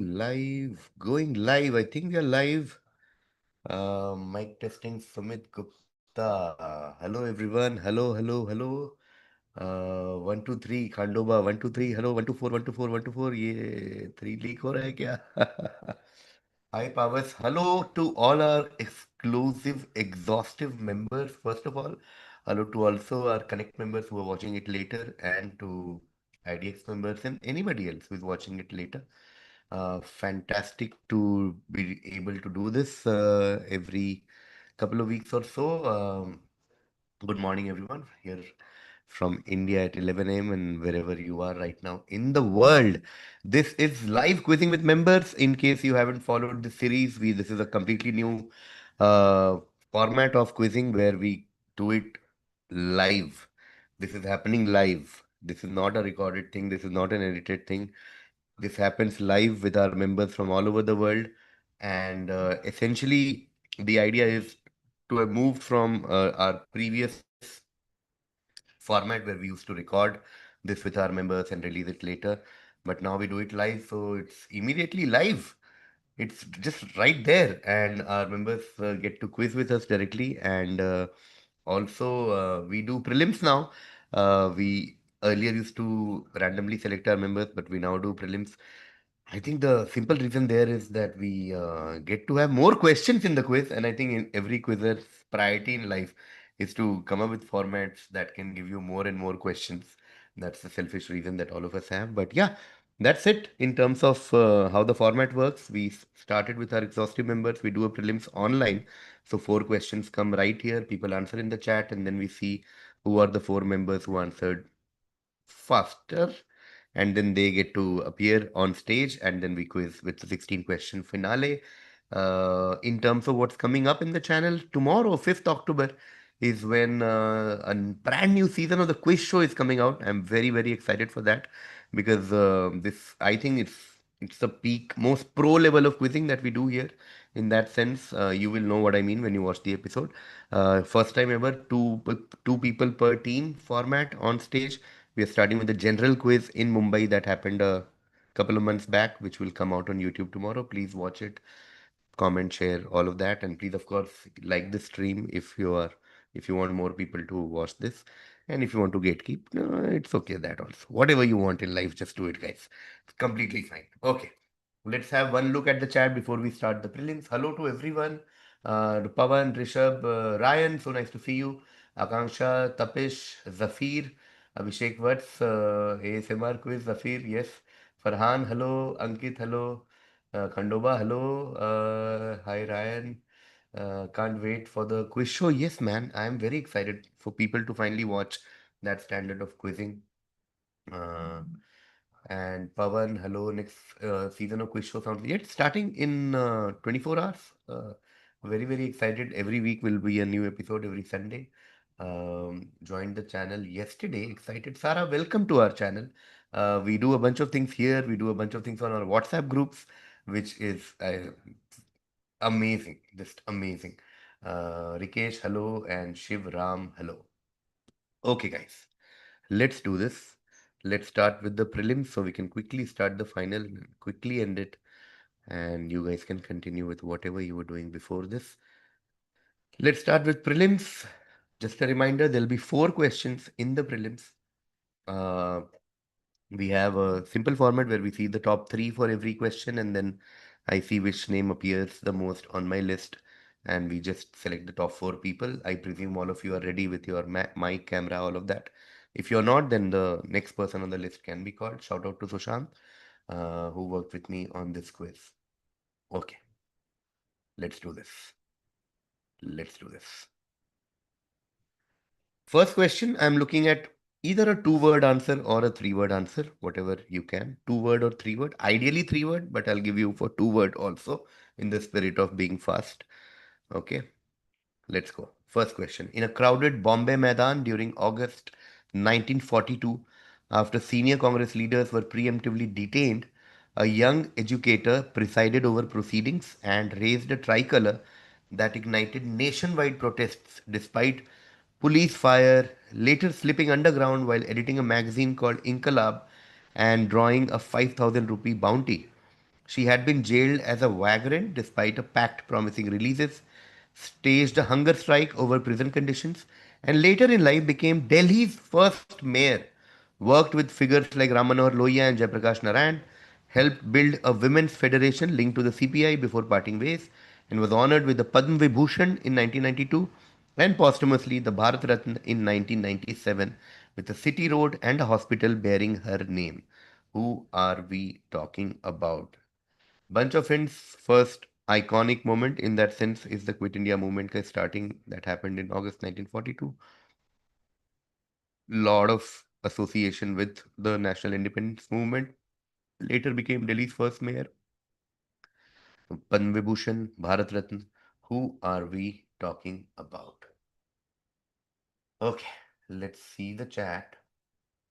Live, going live. I think we are live. Mic testing, Sumit Gupta. Hello, everyone. Hello. 1 2 3 Khandoba 1 2 3 hello 1 2 4 1 2 4 1 2 4 ये 3 leak हो रहा है क्या? Hi Pavas, hello to all our exclusive exhaustive members. First of all, hello to also our connect members who are watching it later, and to IDX members and anybody else who is watching it later. Fantastic to be able to do this every couple of weeks or so. Good morning, everyone. Here from India at 11 a.m. and wherever you are right now in the world. This is live quizzing with members. In case you haven't followed the series, we this is a completely new uh, format of quizzing where we do it live. This is happening live. This is not a recorded thing. This is not an edited thing. This happens live with our members from all over the world. And essentially, the idea is to have moved from our previous format where we used to record this with our members and release it later. But now we do it live, so it's immediately live. It's just right there, and our members get to quiz with us directly. And also, we do prelims now. We earlier used to randomly select our members, but we now do prelims. I think the simple reason there is that we get to have more questions in the quiz, and I think in every quizer's priority in life is to come up with formats that can give you more and more questions. That's the selfish reason that all of us have. But yeah, that's it in terms of how the format works. We started with our exhaustive members. We do a prelims online. So four questions come right here. People answer in the chat, and then we see who are the four members who answered faster, and then they get to appear on stage, and then we quiz with the 16 question finale. In terms of what's coming up in the channel tomorrow, 5th October, is when a brand new season of the quiz show is coming out. I'm very excited for that because this I think it's the peak most pro level of quizzing that we do here. In that sense, you will know what I mean when you watch the episode. First time ever, two people per team format on stage. We are starting with the general quiz in Mumbai that happened a couple of months back, which will come out on YouTube tomorrow. Please watch it, comment, share, all of that, and please, of course, like this stream if you want more people to watch this, and if you want to gatekeep, no, it's okay that also. Whatever you want in life, just do it, guys. It's completely fine. Okay. Let's have one look at the chat before we start the prelims. Hello to everyone. Pavan, Rishabh, Ryan, so nice to see you. Akanksha, Tapish, Zafir, Abhishek Vats, ASMR quiz, Zafir, yes. Farhan, hello. Ankit, hello. Khandoba, hello. Hi, Ryan. Can't wait for the quiz show. Yes, man. I am very excited for people to finally watch that standard of quizzing. Uh, and Pavan, hello. Next season of quiz show sounds yet starting in 24 hours. Very excited. Every week will be a new episode every Sunday. Joined the channel yesterday. Excited. Sarah, welcome to our channel. We do a bunch of things here. We do a bunch of things on our WhatsApp groups, which is amazing. Just amazing. Rikesh, hello. And Shiv Ram, hello. Okay, guys. Let's do this. Let's start with the prelims so we can quickly start the final and quickly end it. And you guys can continue with whatever you were doing before this. Let's start with prelims. Just a reminder, there'll be four questions in the prelims. Uh, we have a simple format where we see the top three for every question, and then I see which name appears the most on my list, and we just select the top four people. I presume all of you are ready with your mic, camera, all of that. If you're not, then the next person on the list can be called. Shout out to Sushant, who worked with me on this quiz. Okay, let's do this. Let's do this. First question, I'm looking at either a two-word answer or a three-word answer, whatever you can. Two-word or three-word. Ideally three-word, but I'll give you for two-word also in the spirit of being fast. Okay, let's go. First question. In a crowded Bombay Maidan during August 1942, after senior Congress leaders were preemptively detained, a young educator presided over proceedings and raised a tricolor that ignited nationwide protests despite police fire, later slipping underground while editing a magazine called Inkalab and drawing a 5,000 rupee bounty. She had been jailed as a vagrant despite a pact promising releases, staged a hunger strike over prison conditions, and later in life became Delhi's first mayor. Worked with figures like Ram Manohar Lohia and Jayaprakash Narayan, helped build a women's federation linked to the CPI before parting ways, and was honored with the Padma Vibhushan in 1992 and posthumously the Bharat Ratna in 1997 with a city road and a hospital bearing her name. Who are we talking about? Bunch of Hints' first iconic moment in that sense is the Quit India movement starting that happened in August 1942. Lot of association with the national independence movement. Later became Delhi's first mayor. Padma Vibhushan, Bharat Ratna. Who are we talking about? Okay, let's see the chat.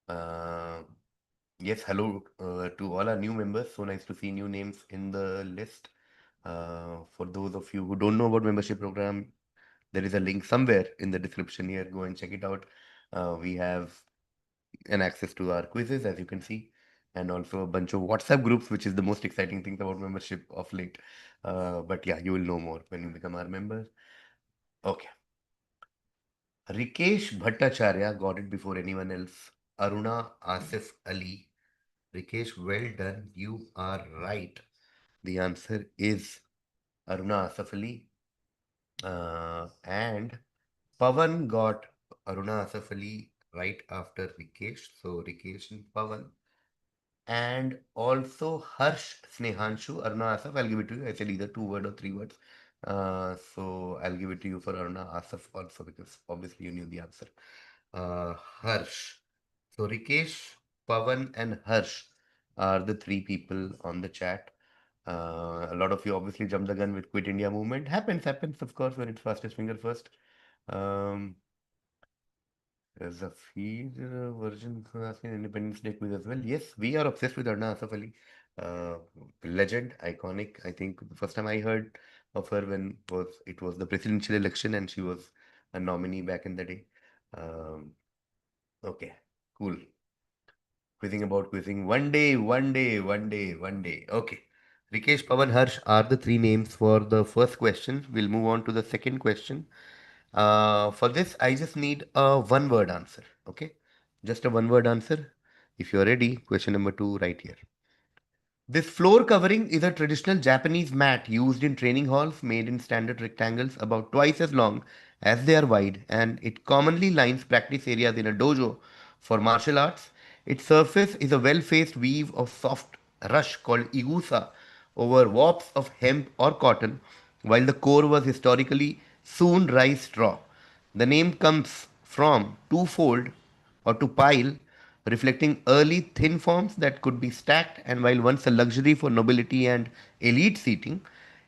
Uh, yes, hello to all our new members. So nice to see new names in the list. For those of you who don't know about membership program, there is a link somewhere in the description here. Go and check it out. We have an access to our quizzes, as you can see, and also a bunch of WhatsApp groups, which is the most exciting thing about membership of late. But yeah, you will know more when you become our member. Okay. Rikesh Bhattacharya got it before anyone else. Aruna Asif Ali. Rikesh, well done. You are right. The answer is Aruna Asif Ali. And Pavan got Aruna Asif Ali right after Rikesh. So Rikesh and Pavan. And also Harsh Snehanshu, Aruna Asaf. I'll give it to you. I said either two word or three words. So I'll give it to you for Aruna Asaf also because obviously you knew the answer. Harsh. So Rikesh, Pavan, and Harsh are the three people on the chat. A lot of you obviously jumped the gun with Quit India movement. Happens, of course, when it's fastest finger first. Um, there's a feed version asking Independence Day quiz as well. Yes, we are obsessed with Arna Asaf Ali. Uh, Legend, iconic. I think the first time I heard of her when was it was the presidential election and she was a nominee back in the day. Um, okay, cool. Quizzing about quizzing. One day, one day, one day, one day. Okay. Rikesh, Pavan, Harsh are the three names for the first question. We'll move on to the second question. For this, I just need a one word answer. Okay. Just a one word answer. If you're ready, question number two, right here. This floor covering is a traditional Japanese mat used in training halls made in standard rectangles about twice as long as they are wide, and it commonly lines practice areas in a dojo for martial arts. Its surface is a well faced weave of soft rush called igusa over warps of hemp or cotton, while the core was historically sewn rice straw. The name comes from twofold or to pile, reflecting early thin forms that could be stacked, and while once a luxury for nobility and elite seating,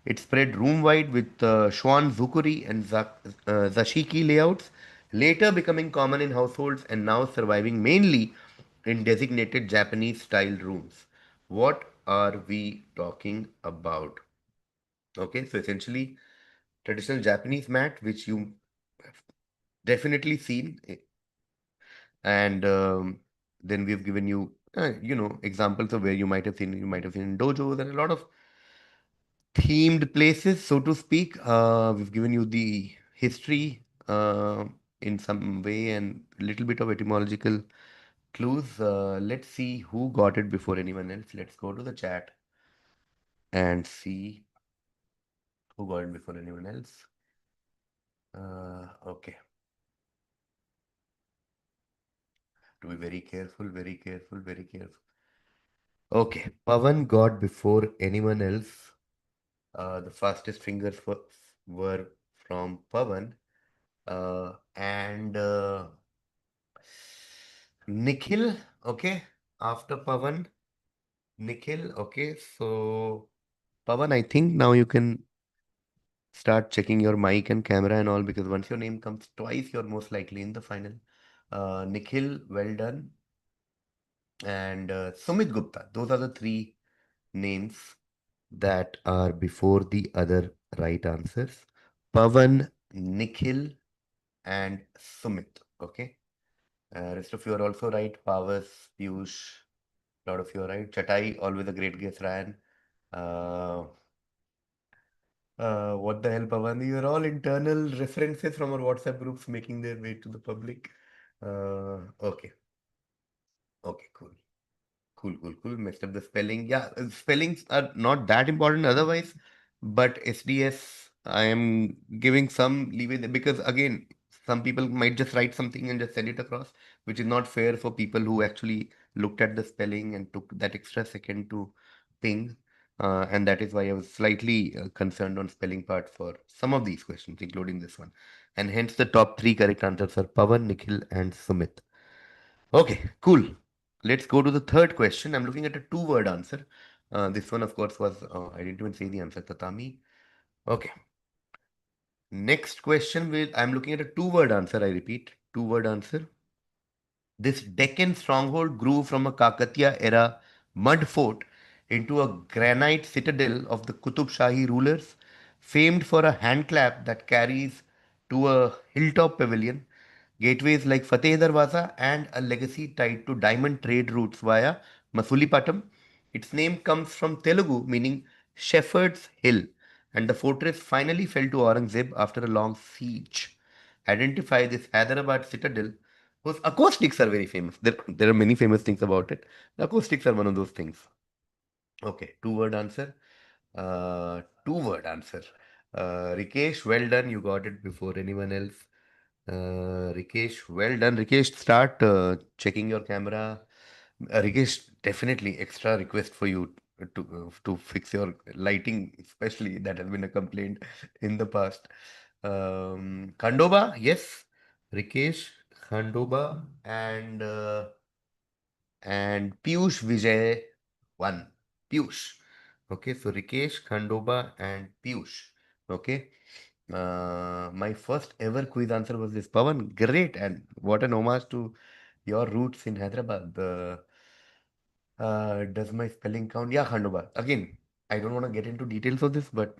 it spread room wide with Schwan Zukuri and Zashiki layouts, later becoming common in households and now surviving mainly in designated Japanese style rooms. What are we talking about? Okay, so essentially, traditional Japanese mat, which you have definitely seen, and then we've given you, examples of where you might have seen in dojos and a lot of themed places, so to speak. We've given you the history in some way and a little bit of etymological clues. Let's see who got it before anyone else. Let's go to the chat and see who got it before anyone else. Okay, to be very careful, very careful, very careful. Okay, Pavan got before anyone else. The fastest fingers were from Pavan and Nikhil. Okay, after Pavan, Nikhil. Okay, so Pavan, I think now you can start checking your mic and camera and all because once your name comes twice, you're most likely in the final. Nikhil, well done. And Sumit Gupta. Those are the three names that are before the other right answers. Pavan, Nikhil, and Sumit. Okay. Rest of you are also right. Pavas, Piyush, a lot of you are right. Chatai, always a great guess, Ryan. Uh, what the hell, Pavan? These are all internal references from our WhatsApp groups making their way to the public. Okay, okay, cool. Cool, cool, cool. Messed up the spelling. Yeah, spellings are not that important otherwise, but SDS, I am giving some leeway there because again, some people might just write something and just send it across, which is not fair for people who actually looked at the spelling and took that extra second to ping. And that is why I was slightly concerned on spelling part for some of these questions, including this one. And hence the top three correct answers are Pavan, Nikhil, and Sumit. Okay, cool. Let's go to the third question. I'm looking at a two-word answer. This one, of course, was I didn't even say the answer, tatami. Okay. Next question will I'm looking at a two-word answer. I repeat, two-word answer. This Deccan stronghold grew from a Kakatiya era mud fort into a granite citadel of the Qutub Shahi rulers, famed for a hand clap that carries to a hilltop pavilion, gateways like Fateh Darwaza, and a legacy tied to diamond trade routes via Masulipatam. Its name comes from Telugu, meaning Shepherd's Hill, and the fortress finally fell to Aurangzeb after a long siege. Identify this Hyderabad citadel whose acoustics are very famous. There are many famous things about it. The acoustics are one of those things. Okay, two-word answer. Two-word answer. Rikesh, well done. You got it before anyone else. Rikesh, well done. Rikesh, start checking your camera. Rikesh, definitely extra request for you to fix your lighting, especially that has been a complaint in the past. Khandoba, yes. Rikesh, Khandoba, and Piyush Vijay one. Piyush. Okay, so Rikesh, Khandoba, and Piyush. Okay. My first ever quiz answer was this. Pavan, great, and what an homage to your roots in Hyderabad. Does my spelling count? Yeah, Khandoba. Again, I don't want to get into details of this, but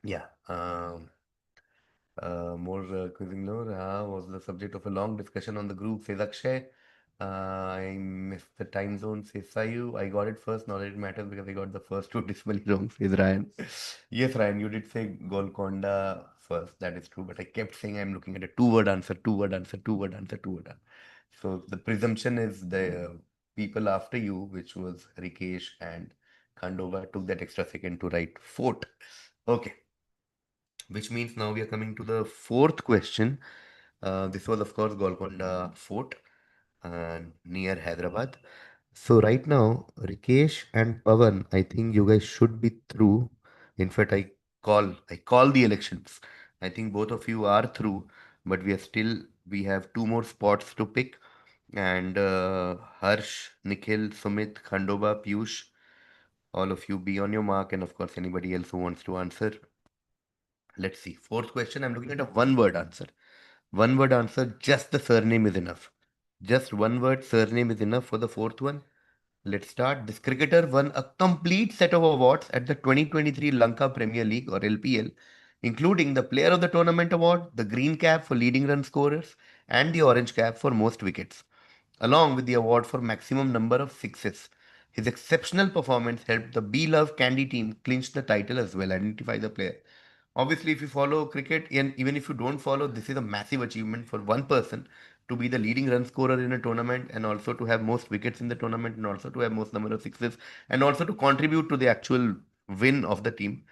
yeah. More quizzing no was the subject of a long discussion on the group, says Akshay. I missed the time zone, says Sayu. I got it first, not that it matters because I got the first two decimally wrong, says Ryan. Yes, Ryan, you did say Golconda first, that is true, but I kept saying I'm looking at a two-word answer, two-word answer, two-word answer, two-word answer. So the presumption is the people after you, which was Rikesh and Khandova, took that extra second to write fort. Okay, which means now we are coming to the fourth question. This was, of course, Golconda Fort near Hyderabad. So right now, Rikesh and Pavan, I think you guys should be through. In fact, I call the elections. I think both of you are through, but we have two more spots to pick. And Harsh, Nikhil, Sumit, Khandoba, Piyush, all of you be on your mark, and of course anybody else who wants to answer. Let's see. Fourth question. I'm looking at a one-word answer. One word answer, just the surname is enough. Just one word surname is enough for the fourth one. Let's start. This cricketer won a complete set of awards at the 2023 Lanka Premier League or LPL, including the Player of the Tournament award, the green cap for leading run scorers, and the orange cap for most wickets, along with the award for maximum number of sixes. His exceptional performance helped the Be Love Candy team clinch the title as well. Identify the player. Obviously, if you follow cricket, and even if you don't follow, this is a massive achievement for one person to be the leading run scorer in a tournament and also to have most wickets in the tournament and also to have most number of sixes and also to contribute to the actual win of the team.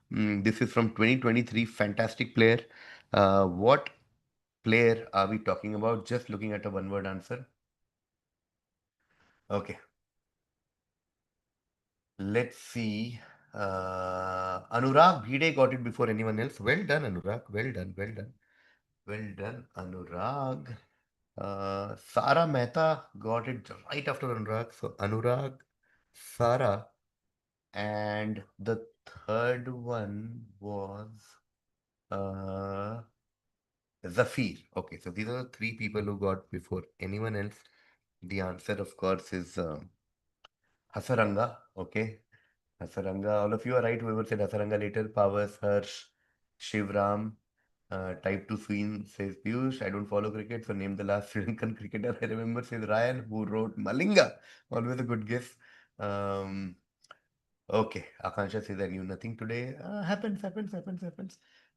This is from 2023, fantastic player. What player are we talking about? Just looking at a one word answer. Okay, let's see. Anurag Bhide got it before anyone else. Well done, Anurag. Well done, well done. Well done, Anurag. Sara Mehta got it right after Anurag. So Anurag, Sara, and the third one was uh, Zafir. Okay, so these are the three people who got before anyone else. The answer, of course, is Hasaranga. Okay, Hasaranga. All of you are right. Whoever said Hasaranga later, Powers, Harsh, Shivram. Type 2 Sween says Piyush. I don't follow cricket, so name the last Sri Lankan cricketer I remember, says Ryan, who wrote Malinga. Always a good guess. Um, Okay, Akansha says I knew nothing today. Happens.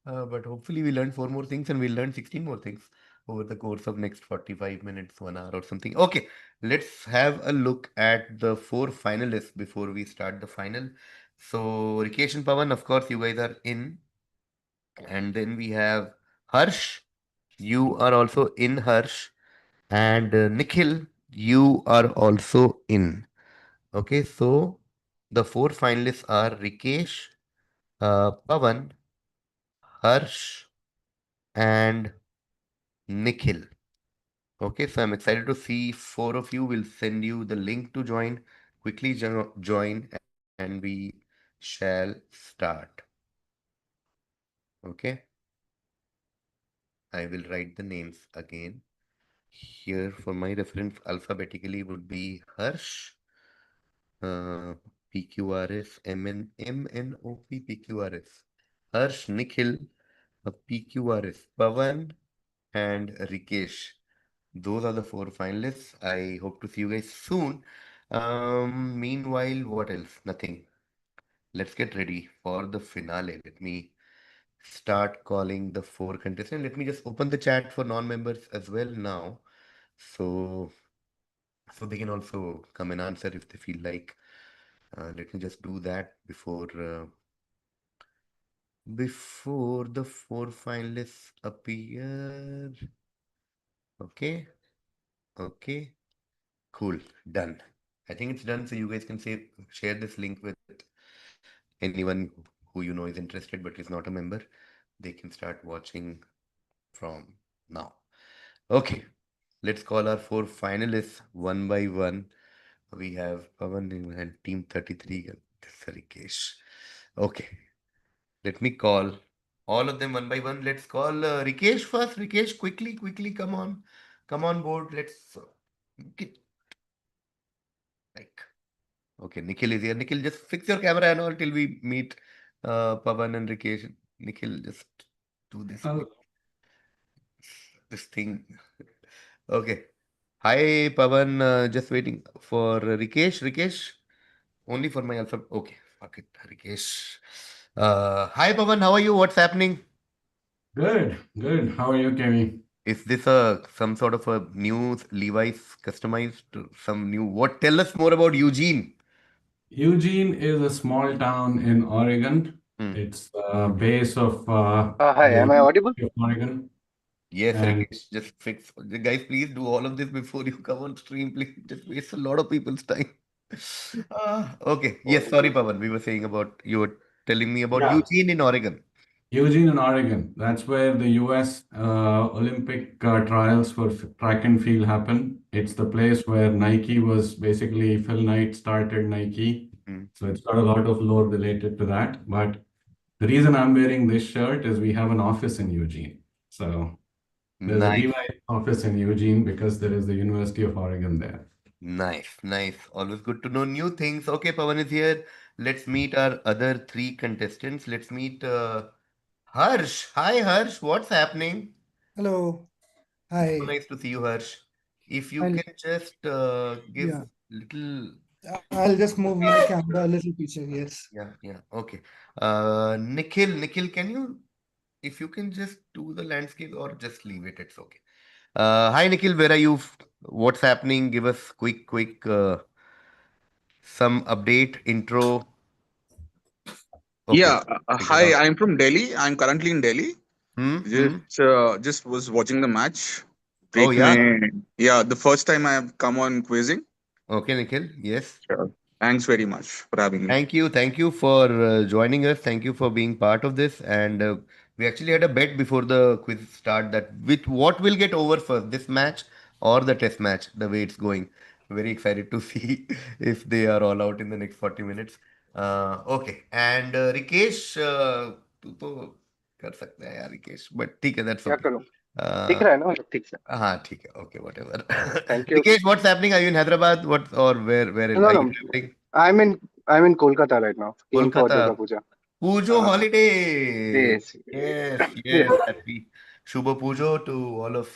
But hopefully we learned four more things and we'll learn 16 more things over the course of next 45 minutes, 1 hour or something. Okay, let's have a look at the four finalists before we start the final. So Rikesh and Pavan, of course, you guys are in. And then we have Harsh. You are also in, Harsh. And Nikhil, you are also in. Okay, so the four finalists are Rikesh, Pavan, Harsh, and Nikhil. Okay, so I'm excited to see four of you. Will send you the link to join. Quickly join, and we shall start. Okay, I will write the names again. Here, for my reference, alphabetically would be Harsh, uh, PQRS, MNOP, Harsh, Nikhil, PQRS, Pavan, and Rikesh. Those are the four finalists. I hope to see you guys soon. Meanwhile, what else? Nothing. Let's get ready for the finale. Let me start calling the four contestants. Let me just open the chat for non-members as well now. So they can also come and answer if they feel like. Let me just do that before the four finalists appear. Okay, okay, cool, done. I think it's done. So you guys can share this link with anyone who you know is interested but is not a member. They can start watching from now. Okay, let's call our four finalists one by one. We have Pavan and Team 33 and Rikesh. Okay, let me call all of them one by one. Let's call Rikesh first. Rikesh, quickly, come on board. Let's get like. Okay, Nikhil is here. Nikhil, just fix your camera and all till we meet Pavan and Rikesh. Nikhil, just do this quick, this thing. Okay. Hi, Pavan. Just waiting for Rikesh. Rikesh, only for my alpha. Okay, fuck it, Rikesh. Hi, Pavan. How are you? What's happening? Good, good. How are you, Kevin? Is this a some sort of a new Levi's customized some new what? Tell us more about Eugene. Eugene is a small town in Oregon. Hmm. It's the base of Hi, the am I audible? University of Oregon. Yes, And Rikesh, just fix. Guys, please do all of this before you come on stream. Please, just waste a lot of people's time. Okay. Yes, sorry, Pavan. We were saying about you were telling me about yeah, Eugene in Oregon. Eugene in Oregon. That's where the US Olympic trials for track and field happen. It's the place where Nike was basically, Phil Knight started Nike. Hmm. So it's got a lot of lore related to that. But the reason I'm wearing this shirt is we have an office in Eugene. So there's a Nice, Levi's office in Eugene because there is the University of Oregon there. nice. Always good to know new things. Okay, Pavan is here. Let's meet our other three contestants. Let's meet Harsh. Hi, Harsh. What's happening? Hello. So Hi. nice to see you, Harsh. If you I'll can just give yeah. little, I'll just move my camera a little picture. Yes. yeah, okay. Nikhil, can you, if you can just do the landscape or just leave it, it's okay. Hi, Nikhil, where are you? What's happening? Give us quick, some update, intro. Okay, Yeah, figure hi, out. I'm from Delhi. I'm currently in Delhi. Hmm. Just was watching the match. Oh, Week yeah. mein, yeah, the first time I've come on quizzing. Okay, Nikhil. Yes. Sure. Thanks very much for having me. Thank you for joining us. Thank you for being part of this. And we actually had a bet before the quiz start that with what will get over first, this match or the test match, the way it's going. Very excited to see if they are all out in the next 40 minutes. Okay. And Rikesh, तू तो कर सकता है यार Rikesh, but ठीक है, that's क्या okay. करूं? दिख Uh, रहा है ना मतलब ठीक से? हाँ ठीक है, okay, whatever. Thank you. Rikesh, what's happening? Are you in Hyderabad? What or where No, are you no, traveling? I'm in I'm in Kolkata right now. Came for Durga Kolkata. Puja. Pujo Uh, holiday. yes, Yes. Happy Shubha Pujo to all of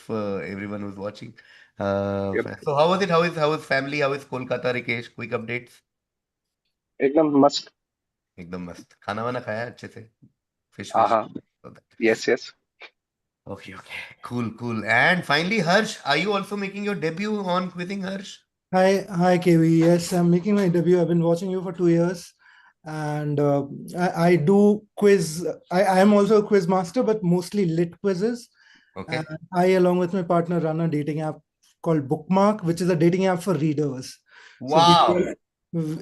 everyone who's watching. yep. So how was it? How is family? How is Kolkata, Rikesh? Quick updates. एकदम मस्त. एकदम मस्त खाना वाना खाया अच्छे से fish wish Uh-huh. Yes, yes. okay okay cool and finally Harsh are you also making your debut on quizzing Harsh Hi, KV. Yes, I'm making my debut. I've been watching you for 2 years, and I do quiz. I am also a quiz master, but mostly lit quizzes. And okay I, along with my partner, run a dating app called Bookmark, which is a dating app for readers. So wow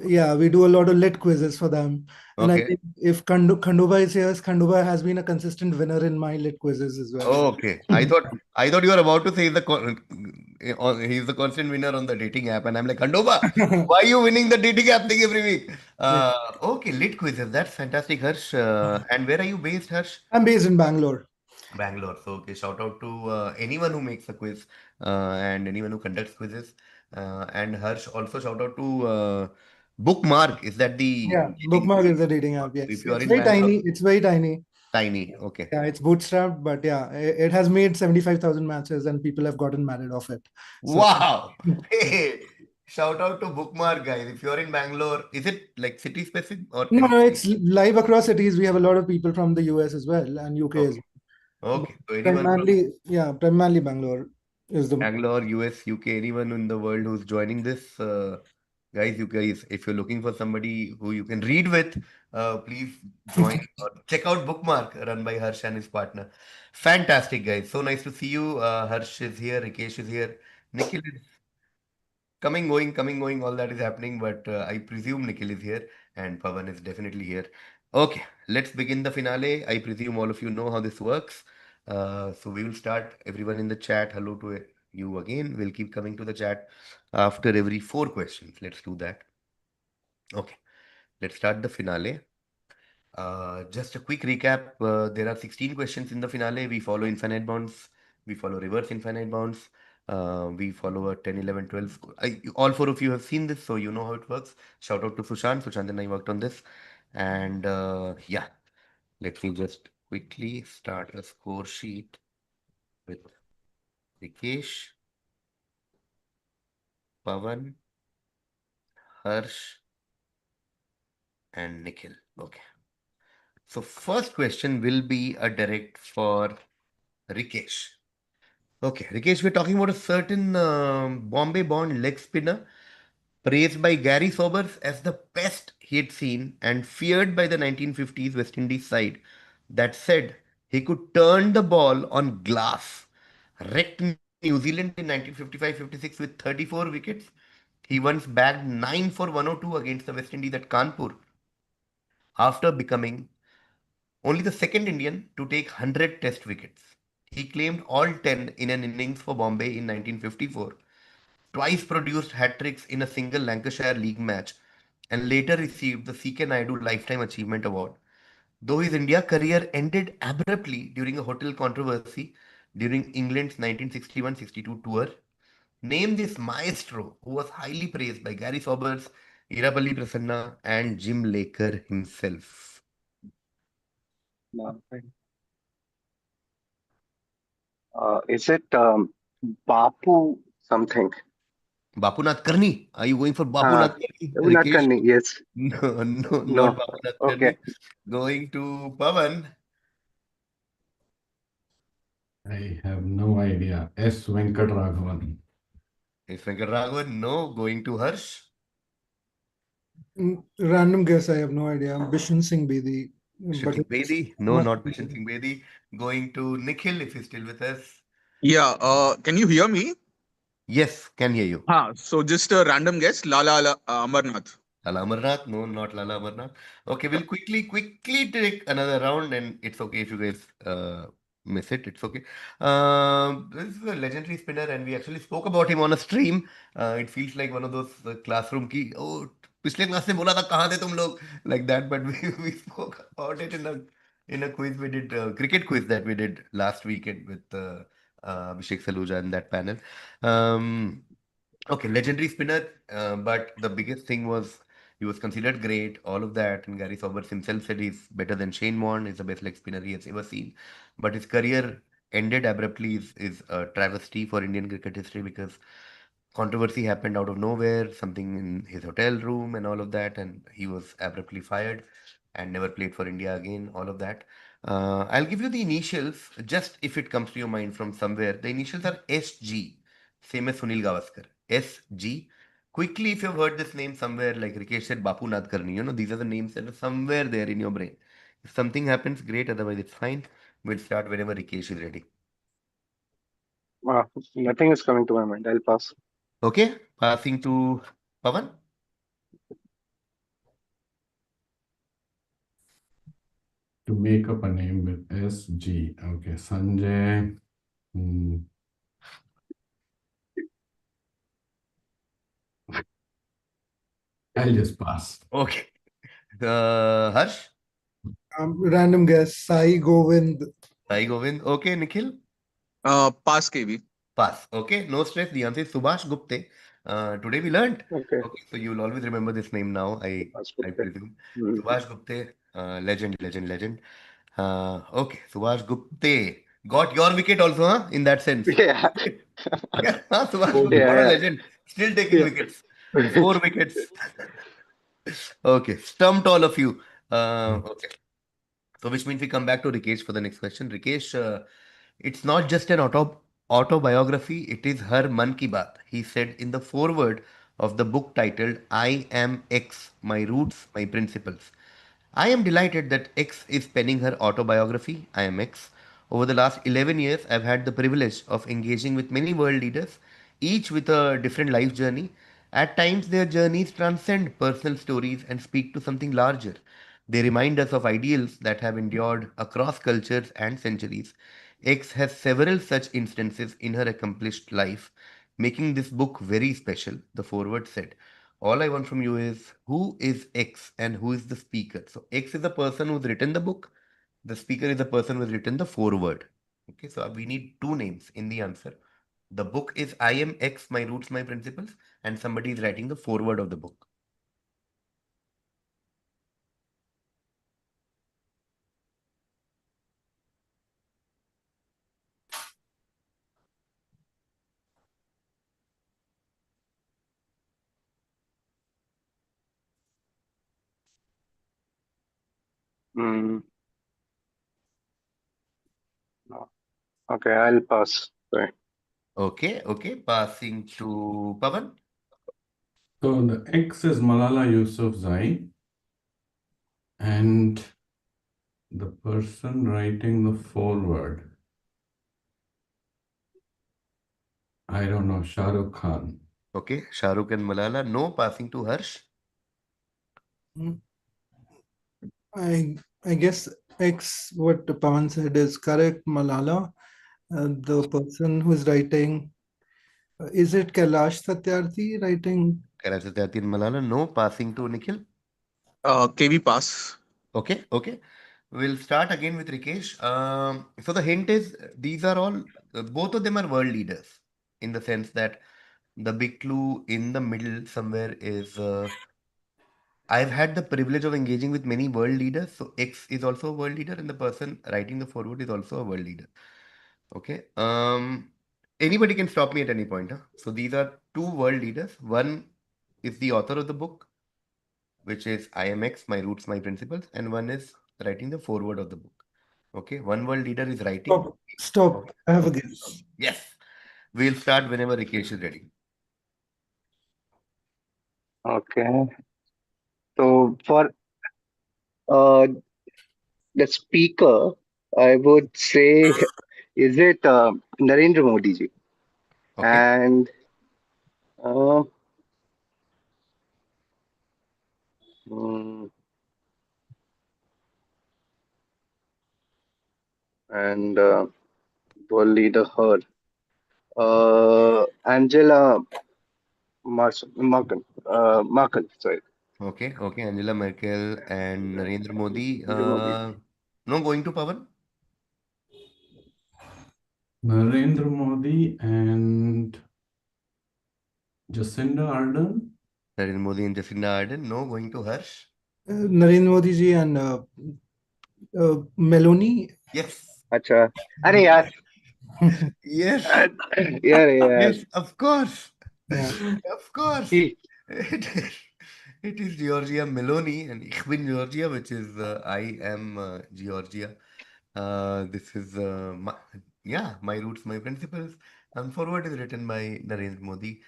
yeah, we do a lot of lit quizzes for them. And I okay think if Khanduba is here, Khanduba has been a consistent winner in my lit quizzes as well. okay I thought you were about to say he's the constant winner on the dating app and I'm like Kandoba why are you winning the dating app thing every week Yeah. okay lit quizzes that's fantastic Harsh and where are you based Harsh I'm based in Bangalore. Bangalore. So, okay, shout out to anyone who makes a quiz and anyone who conducts quizzes. And Harsh, also shout out to Bookmark. Is that the Yeah, dating Bookmark is a dating app. app? Yes, If you are it's in very Bangalore, tiny. It's very tiny. tiny. Okay. Yeah, it's bootstrapped, but yeah, it has made 75,000 matches and people have gotten married off it. So Wow. Hey, shout out to Bookmark, guys. If you're in Bangalore, is it like city specific or no, every no, city? it's live across cities. We have a lot of people from the US as well and UK as Okay. well. But Okay. So anyone from primarily Bangalore is the Bangalore, US, UK, anyone in the world who's joining this, guys, you guys, if you're looking for somebody who you can read with, please join or check out Bookmark run by Harsh and his partner. Fantastic, guys. So nice to see you. Harsh is here, Rikesh is here, Nikhil is coming, going, all that is happening, but I presume Nikhil is here and Pavan is definitely here. Okay, let's begin the finale. I presume all of you know how this works. So we will start. Everyone in the chat, hello to you again. We'll keep coming to the chat after every four questions. Let's do that. Okay, let's start the finale. Just a quick recap. There are 16 questions in the finale. We follow infinite bounds. We follow reverse infinite bounds. We follow a 10, 11, 12. All four of you have seen this, so you know how it works. Shout out to Sushant. Sushant and I worked on this. And yeah, let me just quickly start a score sheet with Rikesh, Pavan, Harsh, and Nikhil. Okay. So first question will be a direct for Rikesh. Okay, Rikesh, we're talking about a certain Bombay-born leg spinner praised by Gary Sobers as the best he had seen and feared by the 1950s West Indies side that said he could turn the ball on glass. Wrecked New Zealand in 1955-56 with 34 wickets. He once bagged 9 for 102 against the West Indies at Kanpur after becoming only the second Indian to take 100 test wickets. He claimed all 10 in an innings for Bombay in 1954, twice produced hat tricks in a single Lancashire League match, and later received the C.K. Naidu Lifetime Achievement Award. Though his India career ended abruptly during a hotel controversy during England's 1961-62 tour, name this maestro who was highly praised by Gary Sobers, Irapalli Prasanna, and Jim Laker himself. No. Is it Bapu something? Bapunath Karni. Are you going for Uh, Bapunath Karni, not Rikesh? Kanni, yes. No, no, not No. Bapunath Okay. Karni. Going to Pavan. I have no idea. S. Venkatraghavan. Is Venkatraghavan? No. Going to Harsh. random guess. I have no idea. Bishan Singh Bedi, Bishan but Singh it's Bedi? No, must not be. Bishan Singh Bedi. Going to Nikhil if he's still with us. Yeah, can you hear me? Yes, can hear you. So just a random guess, Lala Amarnath. Lala Amarnath? No, not Lala Amarnath. Okay, we'll quickly take another round, and it's okay if you guys miss it. It's okay. This is a legendary spinner, and we actually spoke about him on a stream. It feels like one of those classroom की oh पिछले class में बोला था कहाँ थे तुम लोग like that, but we spoke about it in a quiz we did cricket quiz that we did last weekend with Abhishek Saluja and that panel. Um, Okay, legendary spinner, but the biggest thing was he was considered great, all of that, and Gary Soberts himself said he's better than Shane Warne, he's the best leg spinner he has ever seen. But his career ended abruptly is a travesty for Indian cricket history because controversy happened out of nowhere, something in his hotel room and all of that, and he was abruptly fired. and never played for India again, all of that. I'll give you the initials, just if it comes to your mind from somewhere. The initials are SG, same as Sunil Gavaskar. SG. Quickly, if you've heard this name somewhere, like Rikesh said, Bapu Nadkarni, these are the names that are somewhere there in your brain. If something happens, great, otherwise it's fine. We'll start whenever Rikesh is ready. Uh, Nothing is coming to my mind. I'll pass. Okay, passing to Pavan. To make up a name with SG. Okay, Sanjay. I'll just pass. Okay. Harsh, Random guess. Sai Govind. Sai Govind. Okay, Nikhil. Pass KV. Pass. Okay, no stress. The answer is Subhash Gupte. Today we learned. Okay. Okay, so you'll always remember this name now, That's I good. presume. Hmm. Subhash Gupte, legend, legend, legend. Okay, Subhash Gupte. Got your wicket also, huh? In that sense. Yeah. Yeah, Subhash Oh, Gupte, what a Yeah. legend. Still taking Yeah. wickets. 4 wickets. Okay, stumped all of you. Okay. So which means we come back to Rikesh for the next question. Rikesh, it's not just an autobiography, it is her man ki baat. He said in the foreword of the book titled I Am X, My Roots, My Principles. I am delighted that X is penning her autobiography, I Am X. Over the last 11 years, I've had the privilege of engaging with many world leaders, each with a different life journey. At times, their journeys transcend personal stories and speak to something larger. They remind us of ideals that have endured across cultures and centuries. X has several such instances in her accomplished life, making this book very special, the foreword said. All I want from you is who is X and who is the speaker? So, X is the person who's written the book, the speaker is the person who's written the foreword. Okay, so we need two names in the answer. The book is I Am X, My Roots, My Principles, and somebody is writing the foreword of the book. Hmm. No. Okay, I'll pass. Sorry. Okay, okay. Passing to Pavan. So the X is Malala Yousafzai, and the person writing the foreword, I don't know, Shah Rukh Khan. Okay, Shahrukh and Malala. No, passing to Harsh. I guess X, what Pawan said is correct. Malala, the person who's writing, is it Kailash Satyarthi writing? Karachatyati and Malala. No, passing to Nikhil. KV pass. Okay, okay. We'll start again with Rikesh. So the hint is these are all, both of them are world leaders in the sense that the big clue in the middle somewhere is I've had the privilege of engaging with many world leaders. So X is also a world leader, and the person writing the foreword is also a world leader. Okay. Anybody can stop me at any point. Huh? So these are two world leaders. One is the author of the book, which is IMX, My Roots, My Principles, and one is writing the foreword of the book. Okay. One world leader is writing. Stop. Stop. Okay. I have a Okay. guess. Yes. We'll start whenever Rikesh is ready. Okay. So for uh the speaker, I would say, is it Narendra Modi ji? Okay. And uh, mm, and world leader her. Angela Merkel, sorry. Okay. Okay. Angela Merkel and Narendra Modi. Narendra Modi. No, going to Pavan. Narendra Modi and Jacinda Ardern. Narendra Modi and Jacinda Ardern. No, going to Harsh. Narendra Modi ji and Meloni. Yes. अच्छा अरे यार Yes. यार यार Yes. Of course. Yeah. Of course. he It is. It is Georgia Meloni and Ich bin Georgia, which is I am Georgia. This is yeah, my roots, my principles. And forward is written by Narendra Modi.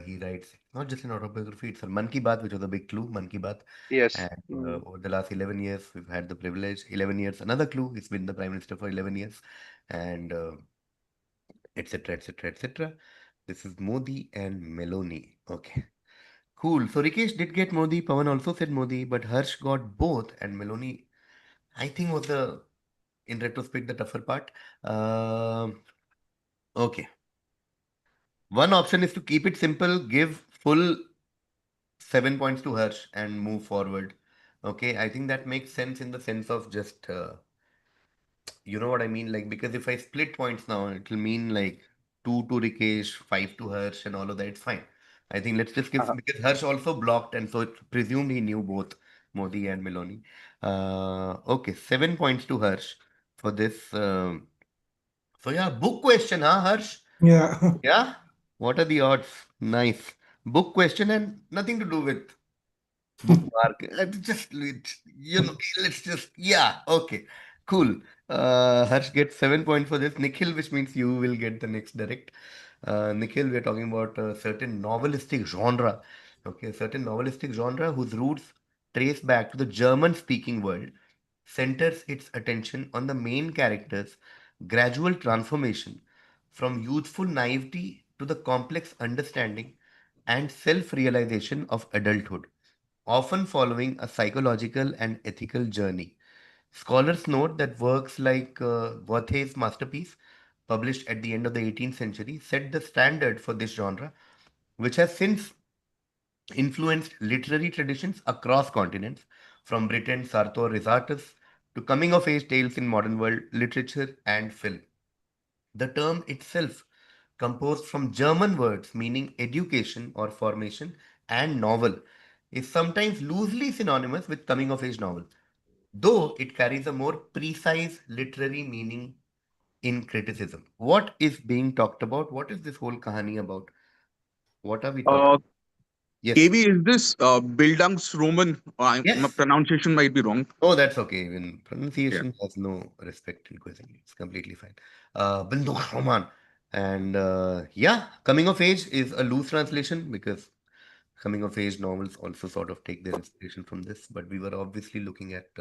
He writes not just an autobiography, it's a Man Ki Baat, which was a big clue, Man Ki Baat. Yes. And over the last 11 years, we've had the privilege. 11 years, another clue. He's been the Prime Minister for 11 years. And etc., etc., etc. This is Modi and Meloni. Okay. Cool. So Rikesh did get Modi. Pavan also said Modi, but Harsh got both, and Meloni, I think, was the in retrospect the tougher part. Okay. One option is to keep it simple, give full 7 points to Harsh, and move forward. Okay, I think that makes sense in the sense of just you know what I mean? Like, because if I split points now, it will mean like 2 to Rikesh, 5 to Harsh, and all of that. It's fine. I think let's just give Uh, because Harsh also blocked, and so it's presumed he knew both Modi and Meloni. Okay, 7 points to Harsh for this. So yeah, book question, huh, Harsh? Yeah. Yeah. What are the odds? Nice. Book question and nothing to do with bookmark. Let's just, yeah, okay, cool. Harsh gets 7 points for this. Nikhil, which means you will get the next direct. Nikhil, we are talking about a certain novelistic genre. Okay, a certain novelistic genre whose roots trace back to the German speaking world, centers its attention on the main character's gradual transformation from youthful naivety to the complex understanding and self realization of adulthood, often following a psychological and ethical journey. Scholars note that works like Goethe's masterpiece, published at the end of the 18th century, set the standard for this genre, which has since influenced literary traditions across continents, from Britain, Sartor Resartus, to coming of age tales in modern world literature and film. The term itself, composed from German words meaning education or formation and novel, is sometimes loosely synonymous with coming of age novel, though it carries a more precise literary meaning in criticism. What is being talked about? What is this whole kahani about? What are we talking? Uh, Yes. KV, is this Bildungsroman? My Yes. pronunciation might be wrong. Oh, that's okay. Even Yeah. pronunciation has no respect in quizzing. It's completely fine. Binduk Roman. And yeah, coming of age is a loose translation because coming of age novels also sort of take their inspiration from this. But we were obviously looking at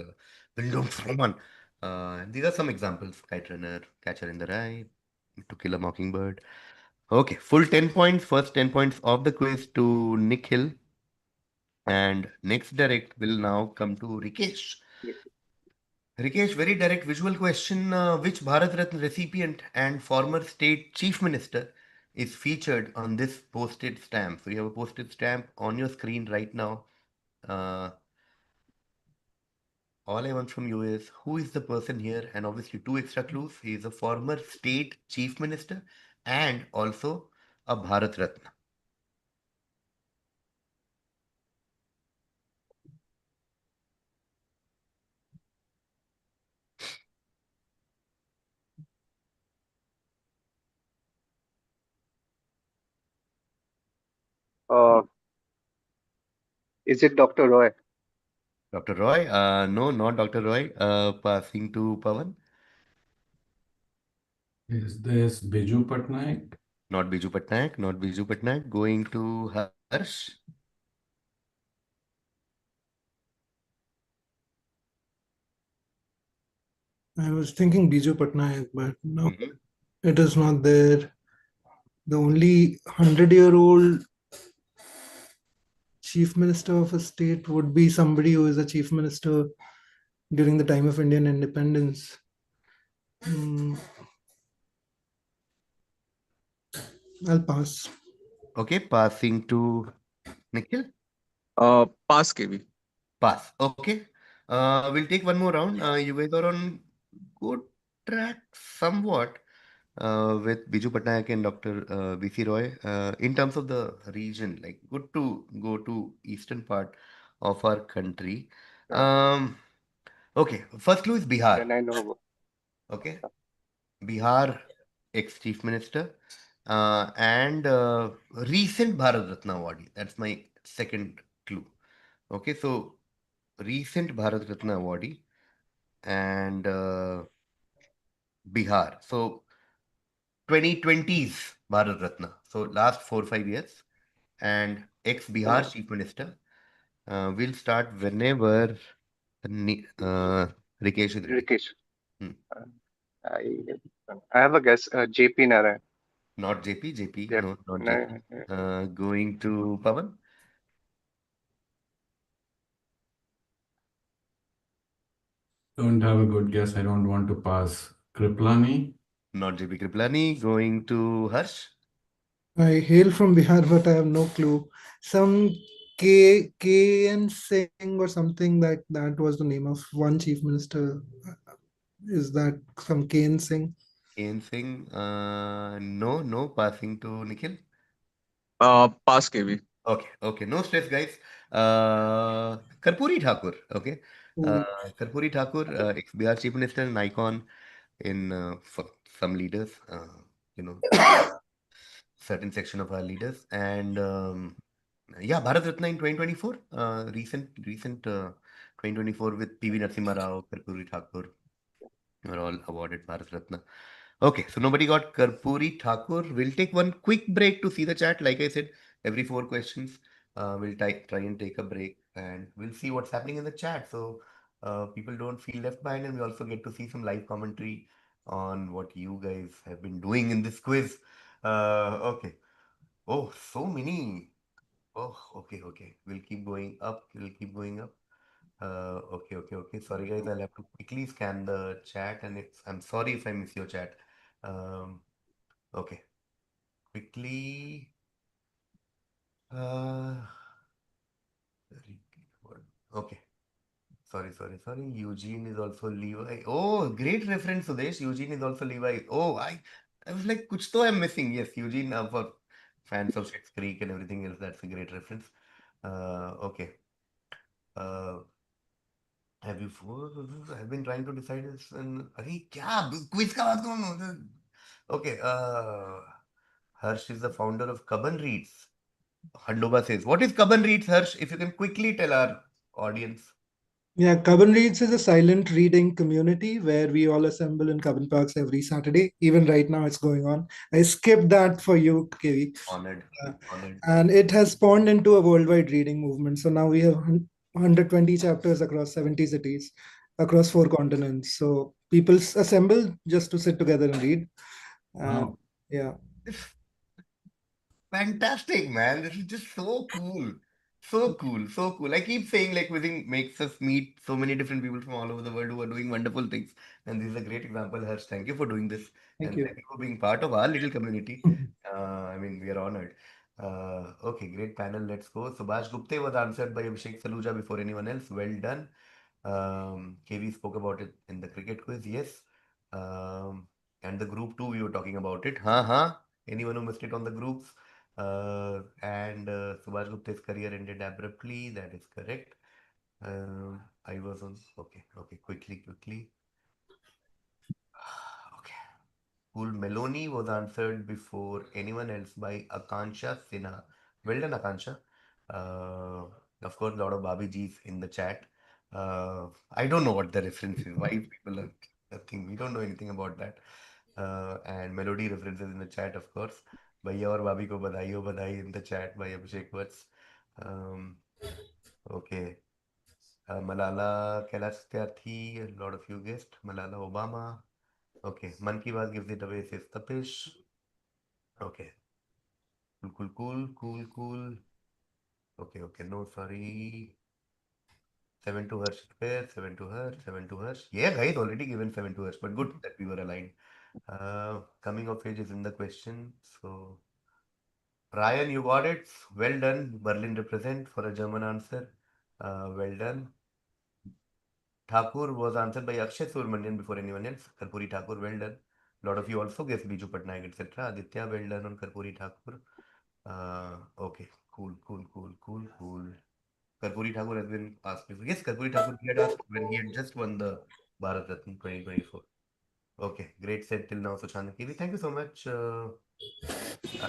Binduk Roman. And these are some examples: Kite Runner, Catcher in the Rye, To Kill a Mockingbird. Okay, full 10 points. First 10 points of the quiz to Nikhil. And next direct will now come to Rikesh. Rikesh, very direct visual question. Which Bharat Ratna recipient and former state chief minister is featured on this posted stamp? So you have a posted stamp on your screen right now. Uh, all I want from you is who is the person here? And obviously, two extra clues. He is a former state chief minister and also a Bharat Ratna. uh, is it Dr. Roy? Dr. Roy? No, not Dr. Roy. Passing to Pavan. Is this Biju Patnaik? Not Biju Patnaik. Not Biju Patnaik. Going to Harsh. I was thinking Biju Patnaik, but no, Mhm. it is not there. The only 100-year-old chief minister of a state would be somebody who is a chief minister during the time of Indian independence. Hmm, I'll pass. Okay, passing to Nikhil. Pass, KV. Pass. Okay. We'll take one more round. You guys are on good track somewhat with Biju Patnaik and Dr. B.C. Roy. In terms of the region, like good to go to eastern part of our country. Uh, Um, okay, first clue is Bihar. then I know. Okay, Bihar ex-chief minister and recent Bharat Ratna awardee. That's my second clue. Okay, so recent Bharat Ratna awardee and Bihar. So 2020s Bharat Ratna. So last 4 5 years and ex-Bihar Chief Minister. We'll start whenever Rikesh is ready. Rikesh. Hmm. Uh, I I have a guess. JP Narayan. Not JP, JP, Yep. no, not JP. No, Going to Pavan, Don't have a good guess. I don't want to pass. Kriplani? not JP Kriplani. Going to Harsh, I hail from Bihar, but I have no clue. Some K.N. Singh or something, that was the name of one chief minister. Is that some K.N. Singh? Ain Singh. No, no, passing to Nikhil. Pass KV. Okay, okay, no stress, guys. Karpuri Thakur, okay. Who Karpuri Thakur, ex-Bihar Chief Minister, an icon in for some leaders, you know, certain section of our leaders. And yeah, Bharat Ratna in 2024, recent 2024 with PV Narasimha Rao, Karpuri Thakur were all awarded Bharat Ratna. Okay, so nobody got Karpuri Thakur. We'll take one quick break to see the chat. Like I said, every 4 questions, we'll try and take a break and we'll see what's happening in the chat. So people don't feel left behind, and we also get to see some live commentary on what you guys have been doing in this quiz. Okay. Oh, so many. Oh, okay, okay. We'll keep going up. We'll keep going up. Okay, okay, okay. Sorry, guys. I'll have to quickly scan the chat, and I'm sorry if I miss your chat. Um, okay, quickly. Uh, okay. Sorry, sorry, sorry. Eugene is also Levi. Oh, great reference, Sudesh. Eugene is also Levi. Oh, I was like, kuch to I'm missing. Yes, Eugene, for fans of Schitt's Creek and everything else, that's a great reference. Okay. Uh, have you I've been trying to decide this and अरे क्या quiz का बात कौन okay Harsh is the founder of Kaban Reads. Handoba says, what is Kaban Reads, Harsh? If you can quickly tell our audience. Yeah, Coven Reads is a silent reading community where we all assemble in Coven Parks every Saturday. Even right now, it's going on. I skipped that for you, KV. Honored, Uh, honored. and it has spawned into a worldwide reading movement. So now we have 120 chapters across 70 cities, across 4 continents. So people assemble just to sit together and read. Wow. Yeah. Fantastic, man. This is just so cool. So cool. So cool. I keep saying like quizzing makes us meet so many different people from all over the world who are doing wonderful things. And this is a great example, Harsh. Thank you for doing this. Thank And you. thank you for being part of our little community. I mean, we are honored. Okay, great panel. Let's go. Subhash Gupte was answered by Abhishek Saluja before anyone else. Well done. KV spoke about it in the cricket quiz. Yes. And the group two, we were talking about it. Huh? Anyone who missed it on the groups? And Subhash Gupta's career ended abruptly. That is correct. I was on. Okay, okay. Quickly. Okay. Cool. Meloni was answered before anyone else by Akansha Sinha. Well done, Akansha. Uh, of course, a lot of Babi G's in the chat. I don't know what the reference is. Why people are. I think we don't know anything about that. And melody references in the chat, of course. भैया और भाभी को बधाई हो बधाई in the chat by Abhishek Vats. Um, okay. Malala Kailash Satyarthi, a lot of you guessed. Malala Obama. Okay. Man Ki Baat gives it away, says Tapish. Okay. Cool. Okay. No, sorry. 7 to Harsh is fair. 7 to Harsh. 7 to Harsh. Yeah, guys, already given 7 to Harsh, but good that we were aligned. Coming of age is in the question. So. Ryan, you got it. Well done. Berlin represent for a German answer. Well done. Thakur was answered by Akshay Subramanian before anyone else. Karpuri Thakur, well done. A lot of you also guessed Biju Patnaik, etc. Aditya, well done on Karpuri Thakur. Okay, cool. Karpuri Thakur has been asked before. Yes, Karpuri Thakur he had asked when he had just won the Bharat Ratna 2024. Okay, great set till now, Sushant and KV. Thank you so much.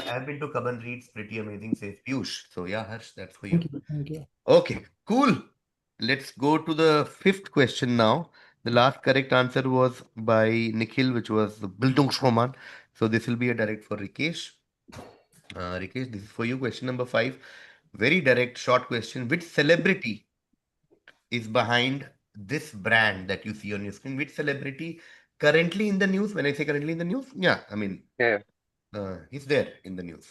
I've been to Kaban Reads, pretty amazing, says Piyush. So yeah, Harsh, that's for you. Thank you. Thank you. Okay, cool. Let's go to the fifth question now. The last correct answer was by Nikhil, which was Bildungsroman. So this will be a direct for Rikesh. Rikesh, this is for you. Question number five. Very direct, short question. Which celebrity is behind this brand that you see on your screen? Which celebrity currently in the news? When I say currently in the news, yeah, I mean, Yeah. he's there in the news.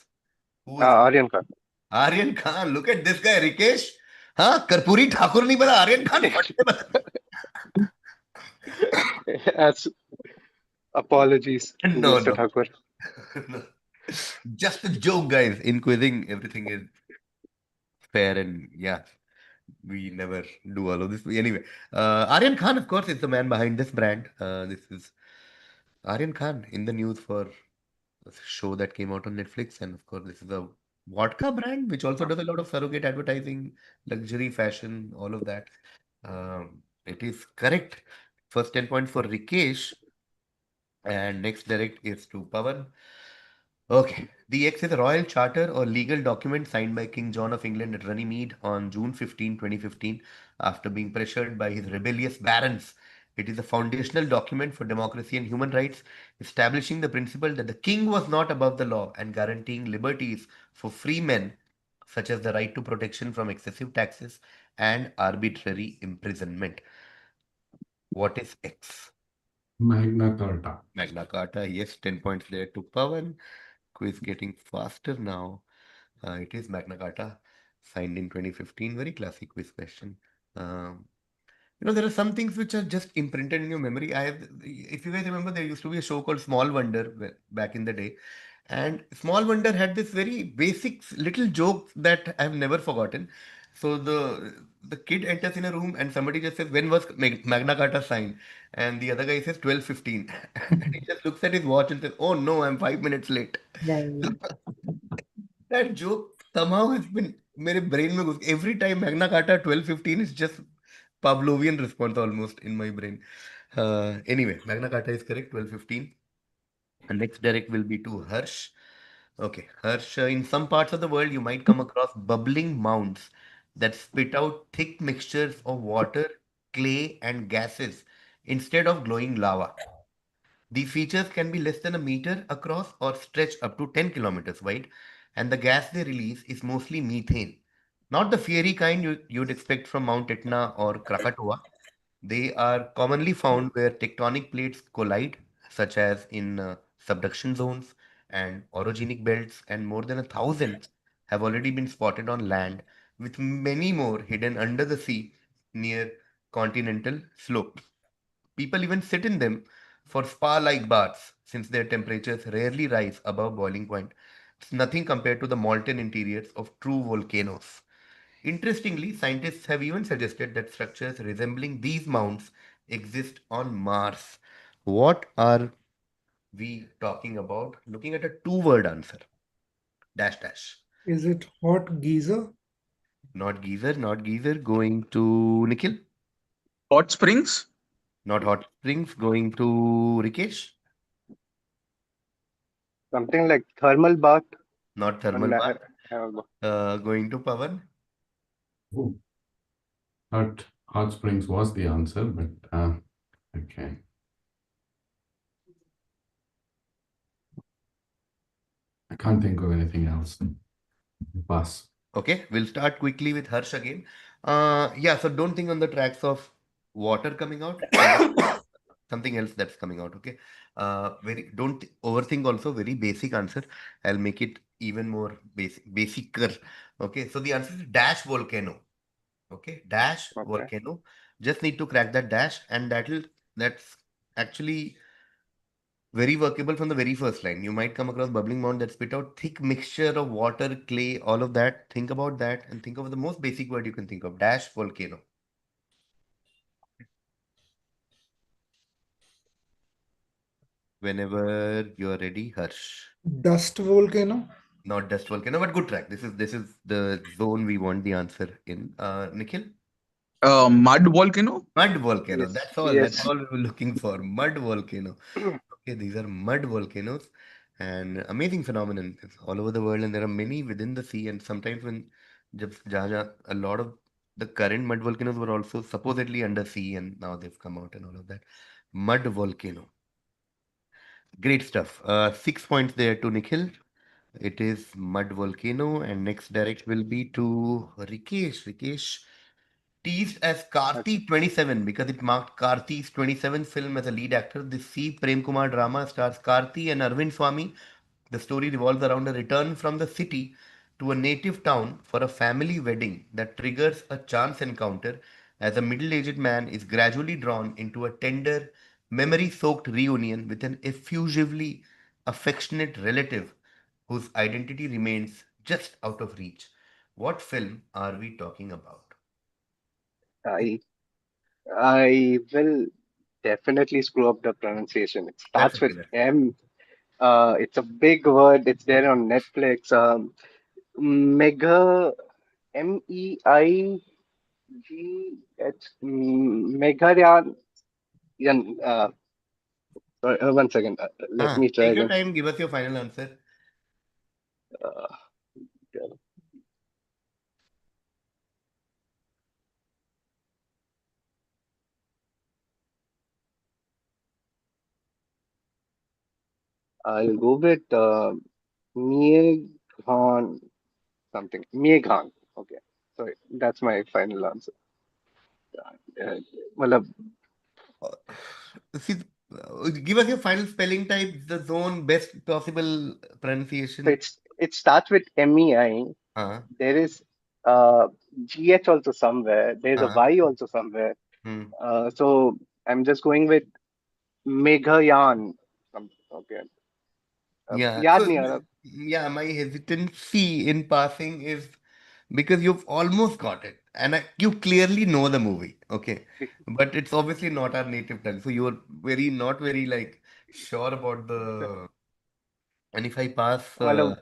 Who is he? Aryan Khan. Aryan Khan. Look at this guy, Rikesh. हाँ कर्पूरी ठाकुर नहीं पता आर्यन खान फट से बता As apologies to no Mr. no Thakur. no just a joke guys in quizzing everything is fair and yeah we never do all of this anyway Aryan Khan of course is the man behind this brand this is Aryan Khan in the news for a show that came out on Netflix and of course this is a vodka brand which also does a lot of surrogate advertising luxury fashion all of that it is correct first 10 points for Rikesh. And next direct is to Pavan. Okay. The X is a royal charter or legal document signed by King John of England at Runnymede on June 15, 2015, after being pressured by his rebellious barons. It is a foundational document for democracy and human rights, establishing the principle that the king was not above the law and guaranteeing liberties for free men, such as the right to protection from excessive taxes and arbitrary imprisonment. What is X? Magna Carta. Magna Carta, yes, 10 points there to Pavan. Quiz getting faster now. It is Magna Carta, signed in 2015. Very classic quiz question. Um, there are some things which are just imprinted in your memory. If you guys remember, there used to be a show called Small Wonder back in the day. And Small Wonder had this very basic little joke that I've never forgotten. So the kid enters in a room and somebody just says, "When was Magna Carta signed?" And the other guy says, 12:15. And he just looks at his watch and says, "Oh no, I'm 5 minutes late." Right. That joke somehow has been मेरे brain में घुस every time Magna Carta 12:15 is just Pavlovian response almost in my brain. Anyway, Magna Carta is correct, 12:15. And next direct will be to Harsh. Okay, Harsh, in some parts of the world, you might come across bubbling mounds that spit out thick mixtures of water, clay, and gases instead of glowing lava. These features can be less than a meter across or stretch up to 10 kilometers wide, and the gas they release is mostly methane. Not the fiery kind you'd expect from Mount Etna or Krakatoa. They are commonly found where tectonic plates collide, such as in subduction zones and orogenic belts, and more than 1,000 have already been spotted on land, with many more hidden under the sea near continental slopes. People even sit in them for spa-like baths, since their temperatures rarely rise above boiling point. It's nothing compared to the molten interiors of true volcanoes. Interestingly, scientists have even suggested that structures resembling these mounds exist on Mars. What are we talking about? Looking at a two-word answer. Dash dash. Is it hot geyser? Not geyser, not geyser. Going to Nikhil. Hot springs? Not hot springs. Going to Rikesh. Something like thermal bath. Not thermal And, bath. uh, Going to Pavan. Oh, hot springs was the answer, but okay. I can't think of anything else. Pass. Okay, we'll start quickly with Harsh again. Yeah, so don't think on the tracks of water coming out. Think of something else that's coming out. Okay. Very don't overthink also. Very basic answer. I'll make it even more basicer. Okay. So the answer is dash volcano. Okay. Dash okay. volcano. Just need to crack that dash, and that's actually very workable from the very first line. You might come across bubbling mound that spit out thick mixture of water, clay, all of that. Think about that and think of the most basic word you can think of. Dash volcano. Whenever you're ready, Harsh. Dust volcano? Not dust volcano, but good track. This is the zone we want the answer in. Nikhil? Mud volcano? Mud volcano. Yes, That's all. That's yes. all we were looking for. Mud volcano. Okay, these are mud volcanoes and amazing phenomenon. It's all over the world, and there are many within the sea. And sometimes when just a lot of the current mud volcanoes were also supposedly under sea, and now they've come out and all of that. Mud volcano. Great stuff. 6 points there to Nikhil. It is Mud Volcano, and next direct will be to Rikesh. Rikesh teased as Okay. Karthi 27 because it marked Karthi's 27th film as a lead actor. The C. Prem Kumar drama stars Karthi and Arvind Swamy. The story revolves around a return from the city to a native town for a family wedding that triggers a chance encounter as a middle aged man is gradually drawn into a tender, memory soaked reunion with an effusively affectionate relative whose identity remains just out of reach. What film are we talking about? I I will definitely screw up the pronunciation. It That's starts okay. with That's M. It's a big word. It's there on Netflix. Mega MEIGH Megharyan. Sorry, 1 second. Let me try Take your again. time. Give us your final answer. Uh, I'll go with Meghan something. Meghan. Okay. Sorry, that's my final answer. Well, Uh, See, give us your final spelling type, the zone, best possible so pronunciation. it starts with MEI. Uh, There is uh, GH also somewhere. There's a uh, Y also somewhere. hmm. So I'm just going with Meghayan. Okay. Yeah. याद So, नहीं आ रहा. yeah, my hesitancy in passing is because you've almost got it, and you clearly know the movie. Okay, but it's obviously not our native tongue, so you're very not very like sure about the. And if I pass, मतलब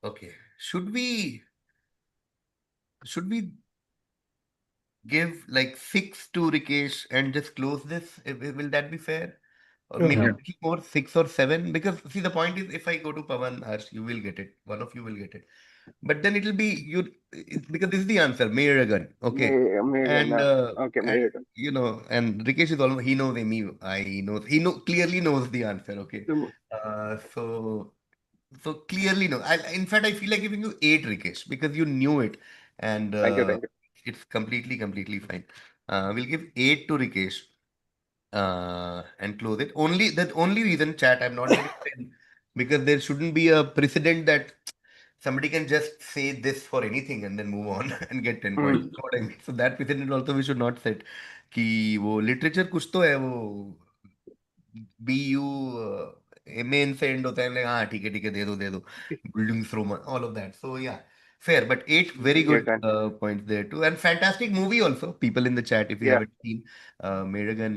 okay, should we give like 6 to Rikesh and just close this? Will that be fair? Or Yeah. maybe a Yeah. little more, 6 or 7? Because see, the point is, if I go to Pavan, Harsh, you will get it. One of you will get it. But then it'll be because this is the answer, Meeragan. Okay. And मेघना. Okay, मेघना. and Rikesh is almost he knows me. He clearly knows the answer. Okay. So clearly no. In fact, I feel like giving you 8, Rikesh, because you knew it, and Thank you, thank you. it's completely fine. We'll give 8 to Rikesh and close it. Only reason, chat, I'm not giving 10 because there shouldn't be a precedent that somebody can just say this for anything and then move on and get 10 points. Hmm. You know what I mean? So that precedent also we should not set कि वो literature कुछ तो है वो BU MA से end होता है like, हाँ ठीक है दे दो buildings Roman all of that. So yeah, fair, but 8 very good मेघन. points there too, and fantastic movie also. People in the chat, if you Yeah, haven't seen Medagan,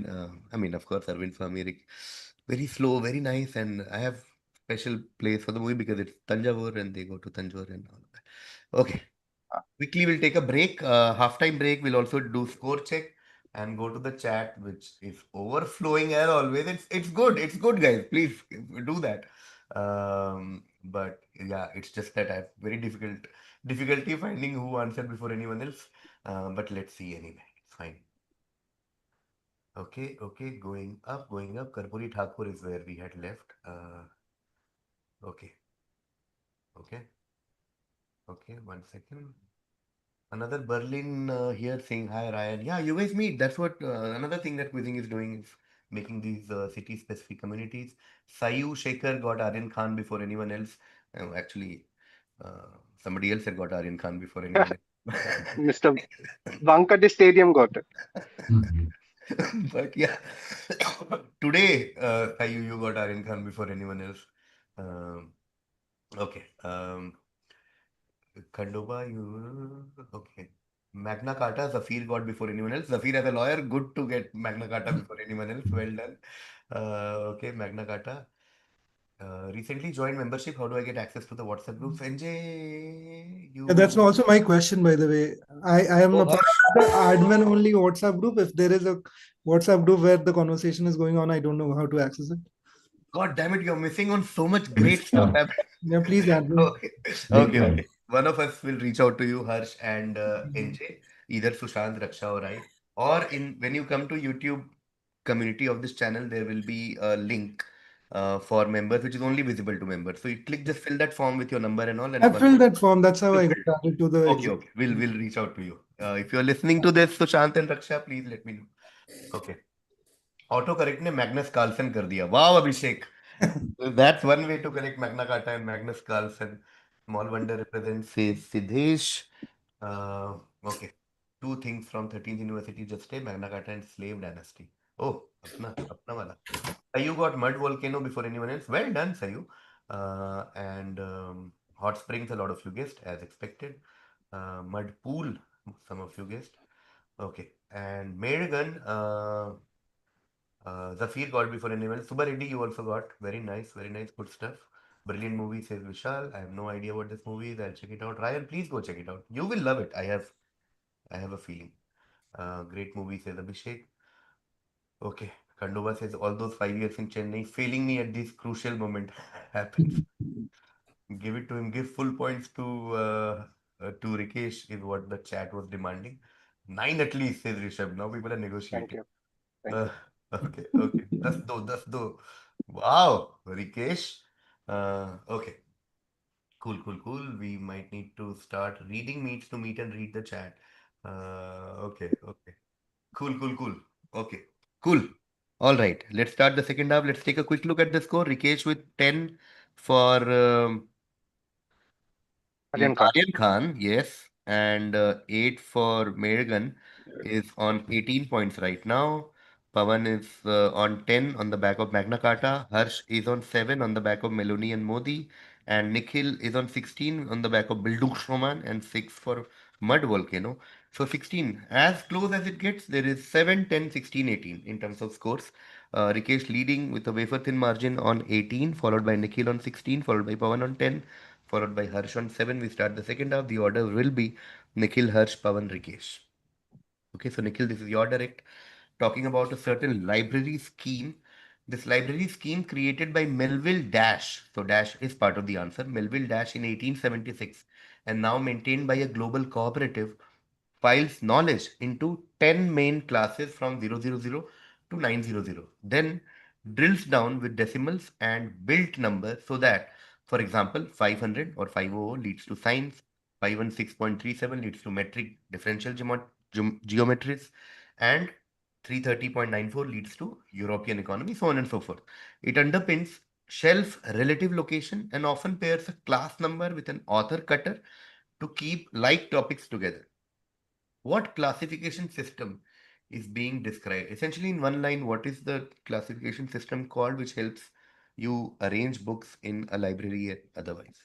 I mean, of course, Arvind Swamy, very slow, very nice, and I have special place for the movie because it's Tanjavur and they go to Tanjore and all of that. Okay, quickly we'll take a break, halftime break. We'll also do score check and go to the chat, which is overflowing as always. It's good, guys. Please do that. But yeah, it's just that I have very difficulty finding who answered before anyone else. But let's see anyway. It's fine. Okay, going up. Karpuri Thakur is where we had left. Okay, okay, okay. 1 second. Another Berlin here saying hi Ryan. Yeah, you guys meet. That's what another thing that quizzing is doing is making these city-specific communities. Sayu Shekhar got Aryan Khan before anyone else. Actually, somebody else had got Aryan Khan before anyone else. Mr. Wankhede Stadium got it. Mhm. But yeah, today Sayu, you got Aryan Khan before anyone else. Um, okay. Khandoba, you okay. Magna Carta, Zafir got before anyone else. Zafir as a lawyer, good to get Magna Carta before anyone else. Well done. Okay, Magna Carta. Recently joined membership. How do I get access to the WhatsApp groups? NJ, Yeah, that's you. also my question, by the way. I am Oh, a part of the admin only WhatsApp group. If there is a WhatsApp group where the conversation is going on, I don't know how to access it. God damn it, you're missing on so much Big great stuff time. happening. Yeah, please add me. Okay, Big okay, time. okay. One of us will reach out to you, Harsh and NJ, either Sushant, Raksha, or I. Or in when you come to YouTube community of this channel, there will be a link for members, which is only visible to members. So you click, just fill that form with your number and all, and I one filled that form. That's how you I got filled. added to the Okay, exam. okay. We'll reach out to you. If you're listening to this, Sushant and Raksha, please let me know. Okay. Auto correct ने Magnus Carlsen कर दिया वाह अभिषेक that's one way to correct Magna Carta and Magnus Carlsen. Small wonder represents says Siddhesh. Okay, two things from 13th University just a Magna Carta and slave dynasty. Oh, apna wala. Sayu got mud volcano before anyone else. Well done, Sayu. And hot springs, a lot of you guessed as expected. Mud pool, some of you guessed. Okay, and made gun. Zafir got before anyone. Subba Reddy, you also got. Very nice, good stuff. Brilliant movie, says Vishal. I have no idea what this movie is. I'll check it out. Ryan, please go check it out. You will love it. I have a feeling. Great movie, says Abhishek. Okay. Kandova says all those 5 years in Chennai, failing me at this crucial moment happens. Give it to him. Give full points to Rikesh is what the chat was demanding. 9 at least, says Rishabh. Now people are Thank negotiating. you. Thank Uh, you. okay, okay. Das do. Wow, Rikesh. Okay, cool. We might need to start reading meets to meet and read the chat. Okay. Cool. Okay, cool. All right, let's start the second half. Let's take a quick look at the score. Rikesh with 10 for Aryan Khan. Aryan Khan, yes, and 8 for Megan is on 18 points right now. Pavan is on 10 on the back of Magna Carta. Harsh is on 7 on the back of Meloni and Modi. And Nikhil is on 16 on the back of Bildungsroman and 6 for Mud Volcano. So 16, as close as it gets, there is 7, 10, 16, 18 in terms of scores. Rikesh leading with a wafer thin margin on 18, followed by Nikhil on 16, followed by Pavan on 10, followed by Harsh on 7. We start the second half. The order will be Nikhil, Harsh, Pavan, Rikesh. Okay, so Nikhil, this is your direct. Talking about a certain library scheme. This library scheme created by Melville Dash. So Dash is part of the answer. Melville Dash in 1876 and now maintained by a global cooperative files knowledge into 10 main classes from 000 to 900. Then drills down with decimals and built numbers so that, for example, 500 or 500 leads to science, 516.37 leads to metric differential geometries, and 330.94 leads to European economy, so on and so forth. It underpins shelf relative location and often pairs a class number with an author cutter to keep like topics together. What classification system is being described? Essentially, in one line, what is the classification system called which helps you arrange books in a library and otherwise?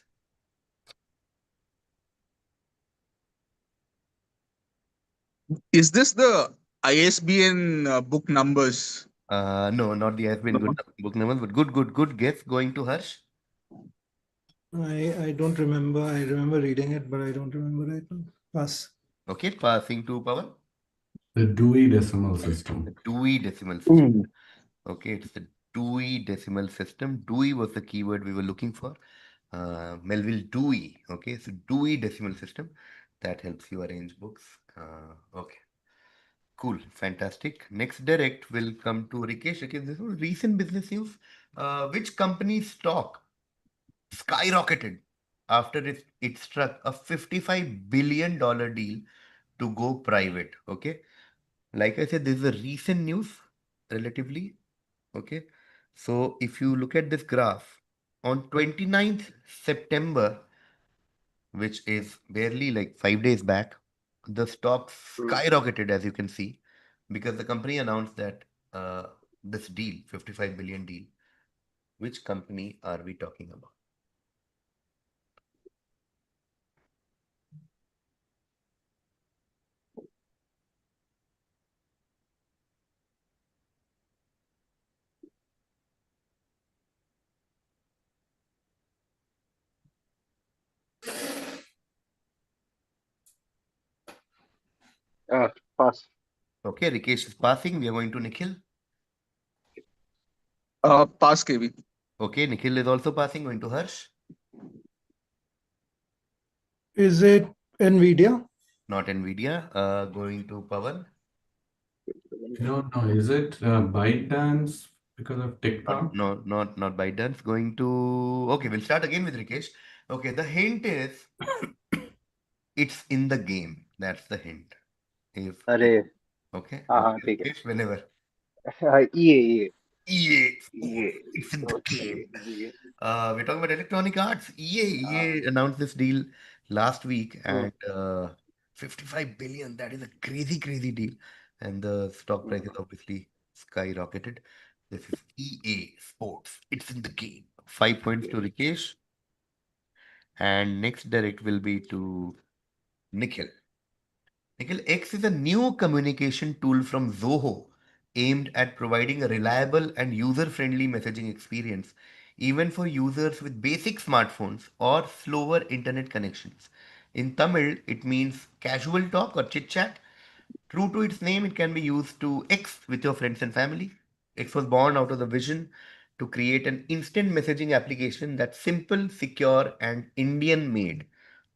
Is this the ISBN book numbers? No, not the has been good No. book numbers, but good guess going to Harsh. I don't remember. I remember reading it, but I don't remember right now. Pass. Okay, passing to Pawan. The Dewey Decimal The System. Dewey Decimal System. Hmm. Okay, it's the Dewey Decimal System. Dewey was the keyword we were looking for. Melville Dewey. Okay, so Dewey Decimal System. That helps you arrange books. Okay. Cool, fantastic. Next direct will come to Rikesh. Rikesh, this was recent business news. Which company's stock skyrocketed after it struck a $55 billion deal to go private? Okay. Like I said, this is a recent news relatively. Okay. So if you look at this graph, on 29th September, which is barely like 5 days back, the stock Mm. skyrocketed, as you can see, because the company announced that this deal, 55 billion deal. Which company are we talking about? Pass. Okay, Rikesh is passing. We are going to Nikhil. Pass KV. Okay, Nikhil is also passing. Going to Harsh. Is it Nvidia? Not Nvidia. Going to Pavan. I don't know. Is it ByteDance because of TikTok? Not by dance. Going to. Okay, we'll start again with Rikesh. Okay, the hint is it's in the game. That's the hint. If अरे okay, हाँ हाँ okay, ठीक Rikesh, whenever. है EA EA EA Sports, it's in the okay game. EA We're talking about Electronic Arts. हाँ EA announced this deal last week hmm, and 55 billion. That is a crazy, crazy deal. And the stock price hmm, is obviously skyrocketed. This is EA Sports. It's in the game. 5 points to yeah. Rikesh. And next direct will be to Nikhil. Nikhil, X is a new communication tool from Zoho aimed at providing a reliable and user-friendly messaging experience, even for users with basic smartphones or slower internet connections. In Tamil, it means casual talk or chit chat. True to its name, it can be used to X with your friends and family. X was born out of the vision to create an instant messaging application that's simple, secure, and Indian made.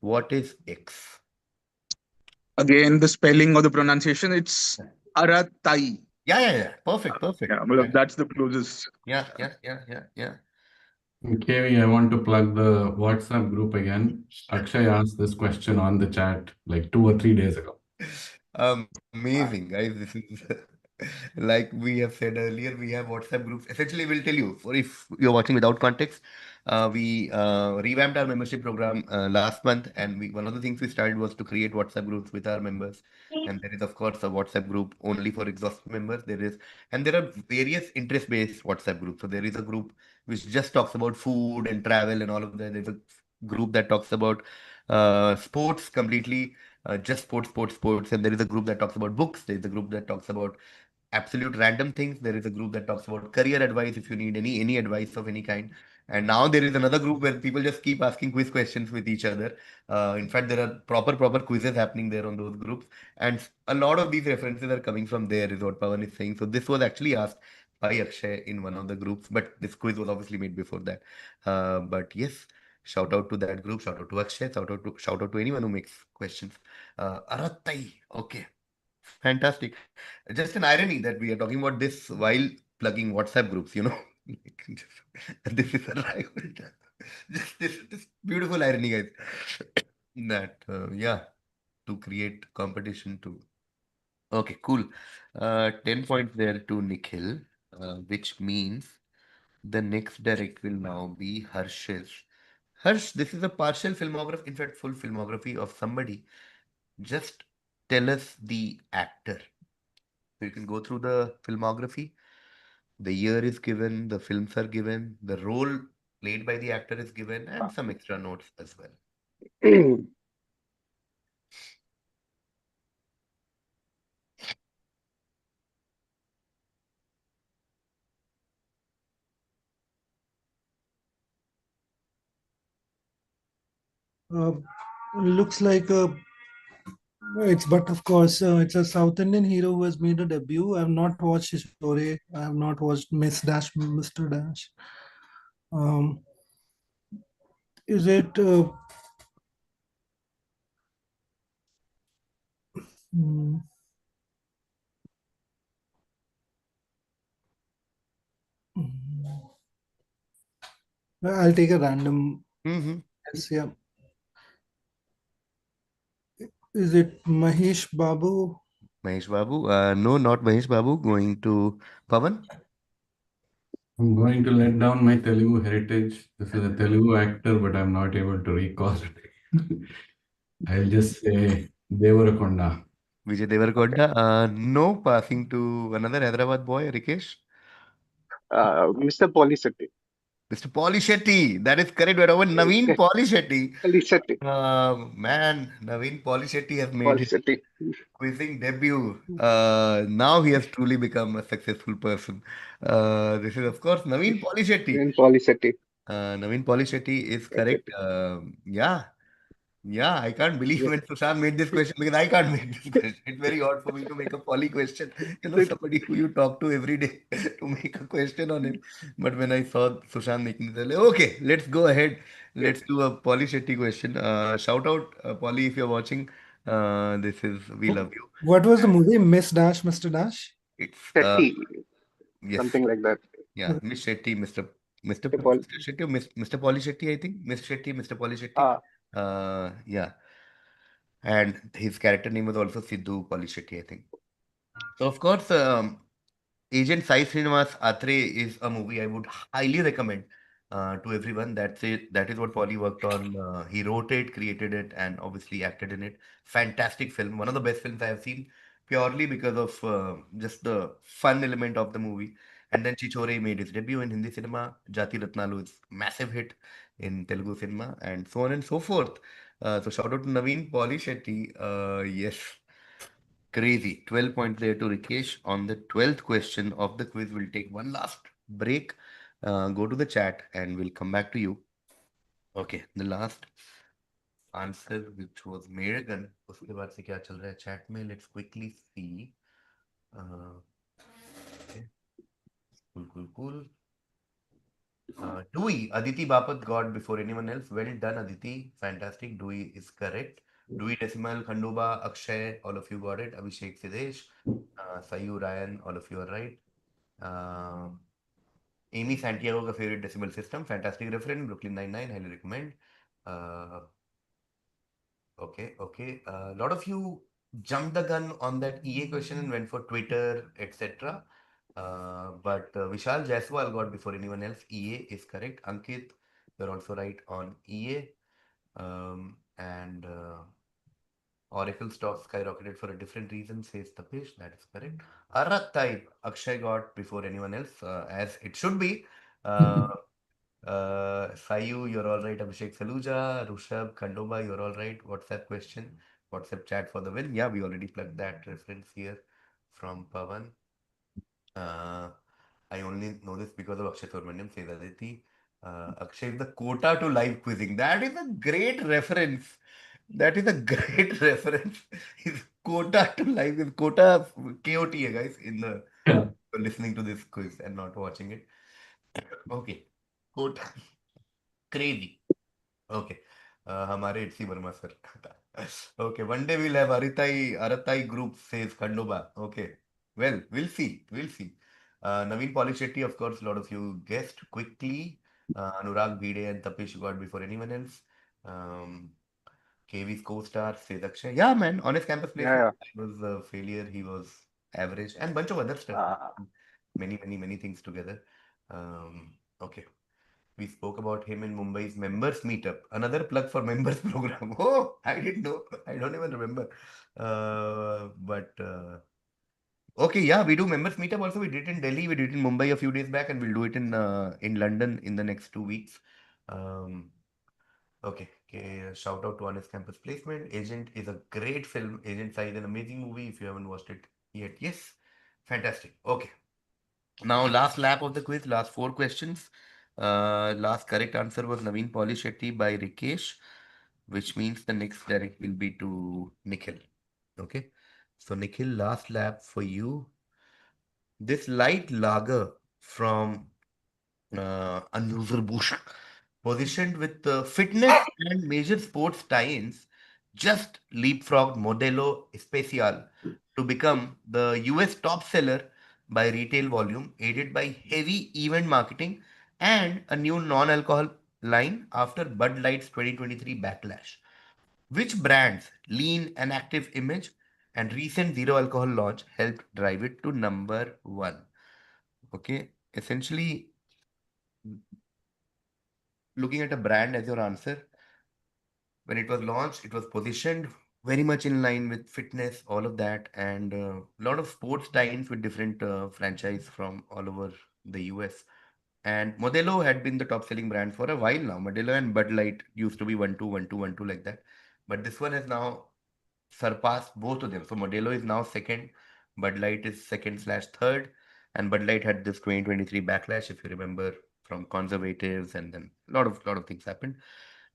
What is X? Again, the spelling or the pronunciation, it's Aratai. Yeah. Perfect, Yeah, perfect. well, that's the closest. Yeah. KV, I want to plug the WhatsApp group again. Akshay asked this question on the chat like 2 or 3 days ago. Amazing, guys. This is like we have said earlier, we have WhatsApp groups. Essentially, we'll tell you for if you're watching without context, we revamped our membership program last month, and one of the things we started was to create WhatsApp groups with our members. And there is, of course, a WhatsApp group only for exhausted members. And there are various interest-based WhatsApp groups. So there is a group which just talks about food and travel and all of that. There's a group that talks about sports completely, just sports. And there is a group that talks about books. There is a group that talks about absolute random things. There is a group that talks about career advice if you need any advice of any kind. And now there is another group where people just keep asking quiz questions with each other. In fact, there are proper quizzes happening there on those groups, and a lot of these references are coming from there, is what Pavan is saying. So this was actually asked by Akshay in one of the groups, but this quiz was obviously made before that. But yes, shout out to that group, shout out to Akshay, shout out to anyone who makes questions. Arattai, okay. Fantastic. Just an irony that we are talking about this while plugging WhatsApp groups. This is a rival. Just this beautiful irony, guys. That, yeah, to create competition too. Okay, cool. 10 points there to Nikhil, which means the next direct will now be Harsh's. Harsh, this is a partial filmography, in fact, full filmography of somebody. Just tell us the actor. So you can go through the filmography. The year is given, the films are given, the role played by the actor is given, and some extra notes as well. Uh, looks like but of course, it's a South Indian hero who has made a debut. I have not watched his story. I have not watched Miss Dash, Mr. Dash. Um, is it? Hmm, I'll take a random Mm-hmm. guess. Yeah. Is it Mahesh Babu? Mahesh Babu. No, not Mahesh Babu. Going to Pavan. I'm going to let down my Telugu heritage. This is a Telugu actor, but I'm not able to recall it. I'll just say Devarakonda. Vijay Okay. Devarkonda. No, passing to another Hyderabad boy, Rikesh. Mr. Policetti. Mr. Shetty. That is correct. We're over Naveen Okay. Shetty. Policetti. Man, Naveen Shetty has made his Policetti. quizzing debut. Now he has truly become a successful person. This is, of course, Naveen Shetty. And Policetti. Naveen Shetty is Okay. correct. Yeah, Yeah, I can't believe Yes. when Sushant made this question because I can't make this question. It's very odd for me to make a poly question. Somebody who you talk to every day to make a question on him. But when I saw Sushant making this, I was like, okay, let's go ahead. Yes. Let's do a Polly Shetty question. Shout out, Polly, if you're watching. This is We Love You. What was the And movie? Miss Dash, Mr. Dash? it's Shetty, yes, something like that. yeah, Miss Shetty, The Paul. Mr. Shetty, or Mr. Polly Shetty, I think. Miss Shetty, Mr. Polly Shetty. Ah, Yeah. And his character name was also Sidhu Polishetty, I think. So, of course, Agent Sai Srinivas Atre is a movie I would highly recommend to everyone. That's it. That is what Polly worked on. He wrote it, created it, and obviously acted in it. Fantastic film. One of the best films I have seen purely because of just the fun element of the movie. And then Chichore made his debut in Hindi cinema. Jati Ratnalu is massive hit in Telugu cinema, and so on and so forth. So shout out to Naveen Polly Shetty. Yes. Crazy. 12 points there to Rikesh. On the 12th question of the quiz, we'll take one last break. Go to the chat and we'll come back to you. Okay, the last answer which was Megan. उसके बाद से क्या चल रहा है chat में? Let's quickly see. Okay. Cool. Dewey, Aditi Bapat got before anyone else. Well done, Aditi. Fantastic. Dewey is correct. Dewey Decimal, Khanduba, Akshay, all of you got it. Abhishek Sidesh, Sayu, Ryan, all of you are right. Amy Santiago का favorite decimal system, fantastic reference, Brooklyn Nine-Nine, highly recommend. Uh, okay. A lot of you jumped the gun on that EA question and went for Twitter, etc. But Vishal Jaiswal got before anyone else. EA is correct. Ankit, you're also right on EA. And Oracle stock skyrocketed for a different reason, says Tapish. That is correct. Arat type, Akshay got before anyone else, as it should be. Uh, Sayu, you're all right. Abhishek Saluja, Rushabh, Khandoba, you're all right. WhatsApp question, WhatsApp chat for the win. Yeah, we already plugged that reference here from Pavan. Uh, I only know this because of Akshay Subramaniam, says Aditi. Akshay is the quota to live quizzing. That is a great reference. That is a great reference. His quota to live is quota KOT, guys, in the Yeah. listening to this quiz and not watching it. Okay. Quota. Crazy. Okay. हमारे इट्सी Verma sir. Okay, one day we'll have Aratai group, says Khandoba. Okay. Well, we'll see. We'll see. Naveen Polishetty, of course, a lot of you guessed quickly. Anurag Bhide and Tapish got before anyone else. KV's co-star, says Akshay. Yeah, man, honest campus placement. yeah, He was a failure. He was average and bunch of other stuff. yeah. Many things together. Okay. We spoke about him in Mumbai's members meetup. Another plug for members program. Oh, I didn't know. I don't even remember. But okay, yeah, we do members meetup also. We did it in Delhi. We did it in Mumbai a few days back, and we'll do it in London in the next 2 weeks. Um, okay. Shout out to Honest Campus Placement. Agent is a great film. Agent Sai is an amazing movie. If you haven't watched it yet, yes, fantastic. Okay. Now, last lap of the quiz, last 4 questions. Last correct answer was Naveen Polishetty by Rikesh, which means the next direct will be to Nikhil. Okay. So, Nikhil, last lap for you. This light lager from Anheuser-Busch, positioned with fitness and major sports tie-ins, just leapfrogged Modelo Especial to become the US top seller by retail volume, aided by heavy event marketing and a new non-alcohol line after Bud Light's 2023 backlash. Which brand's lean and active image and recent zero alcohol launch helped drive it to number one? Okay, essentially, looking at a brand as your answer, when it was launched, it was positioned very much in line with fitness, all of that, and a lot of sports tie-ins with different franchise from all over the US. And Modelo had been the top-selling brand for a while now. Modelo and Bud Light used to be 1-2, 1-2, 1-2 like that. But this one has now surpassed both of them. So Modelo is now second, Bud Light is second slash third, and Bud Light had this 2023 backlash, if you remember, from conservatives, and then a lot of things happened.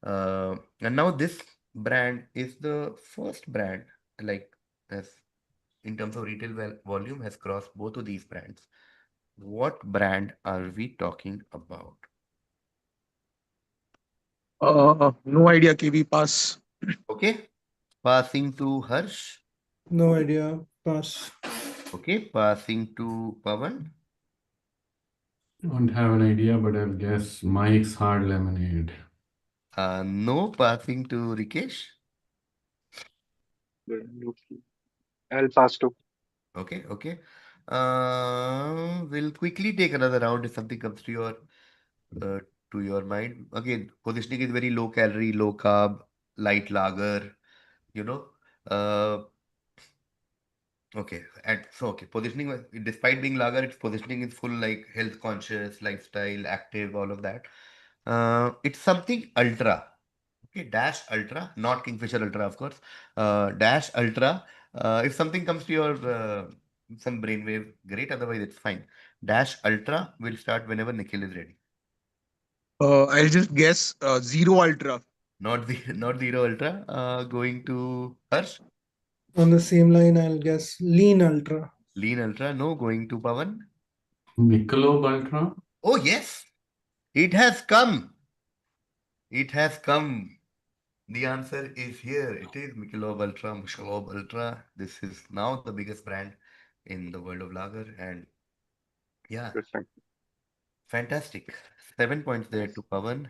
And now this brand is the first brand, like, as in terms of retail volume, has crossed both of these brands? What brand are we talking about? No idea. KV pass. Okay, passing to Harsh. No idea. Pass. Okay, passing to Pavan. Don't have an idea, but I'll guess Mike's Hard Lemonade. No, passing to Rikesh. I'll pass to. Okay, okay. We'll quickly take another round if something comes uh, to your mind. Again, positioning is very low calorie, low carb, light lager, you know. Uh, okay, and so okay, positioning despite being lager, its positioning is full like health conscious, lifestyle, active, all of that. It's something ultra. Okay, Dash Ultra, not Kingfisher Ultra, of course. Dash Ultra. If something comes to your some brainwave, great. Otherwise, it's fine. Dash Ultra will start whenever Nikhil is ready. I'll just guess Zero Ultra. Not the not Zero Ultra. Going to Harsh. On the same line, I'll guess Lean Ultra. Lean Ultra. No. Going to Pavan. Michelob Ultra? Oh yes, it has come. It has come. The answer is here. It is Michelob Ultra. Michelob Ultra. This is now the biggest brand in the world of lager, and yeah, Interesting. fantastic. 7 points there Nice. to Pavan.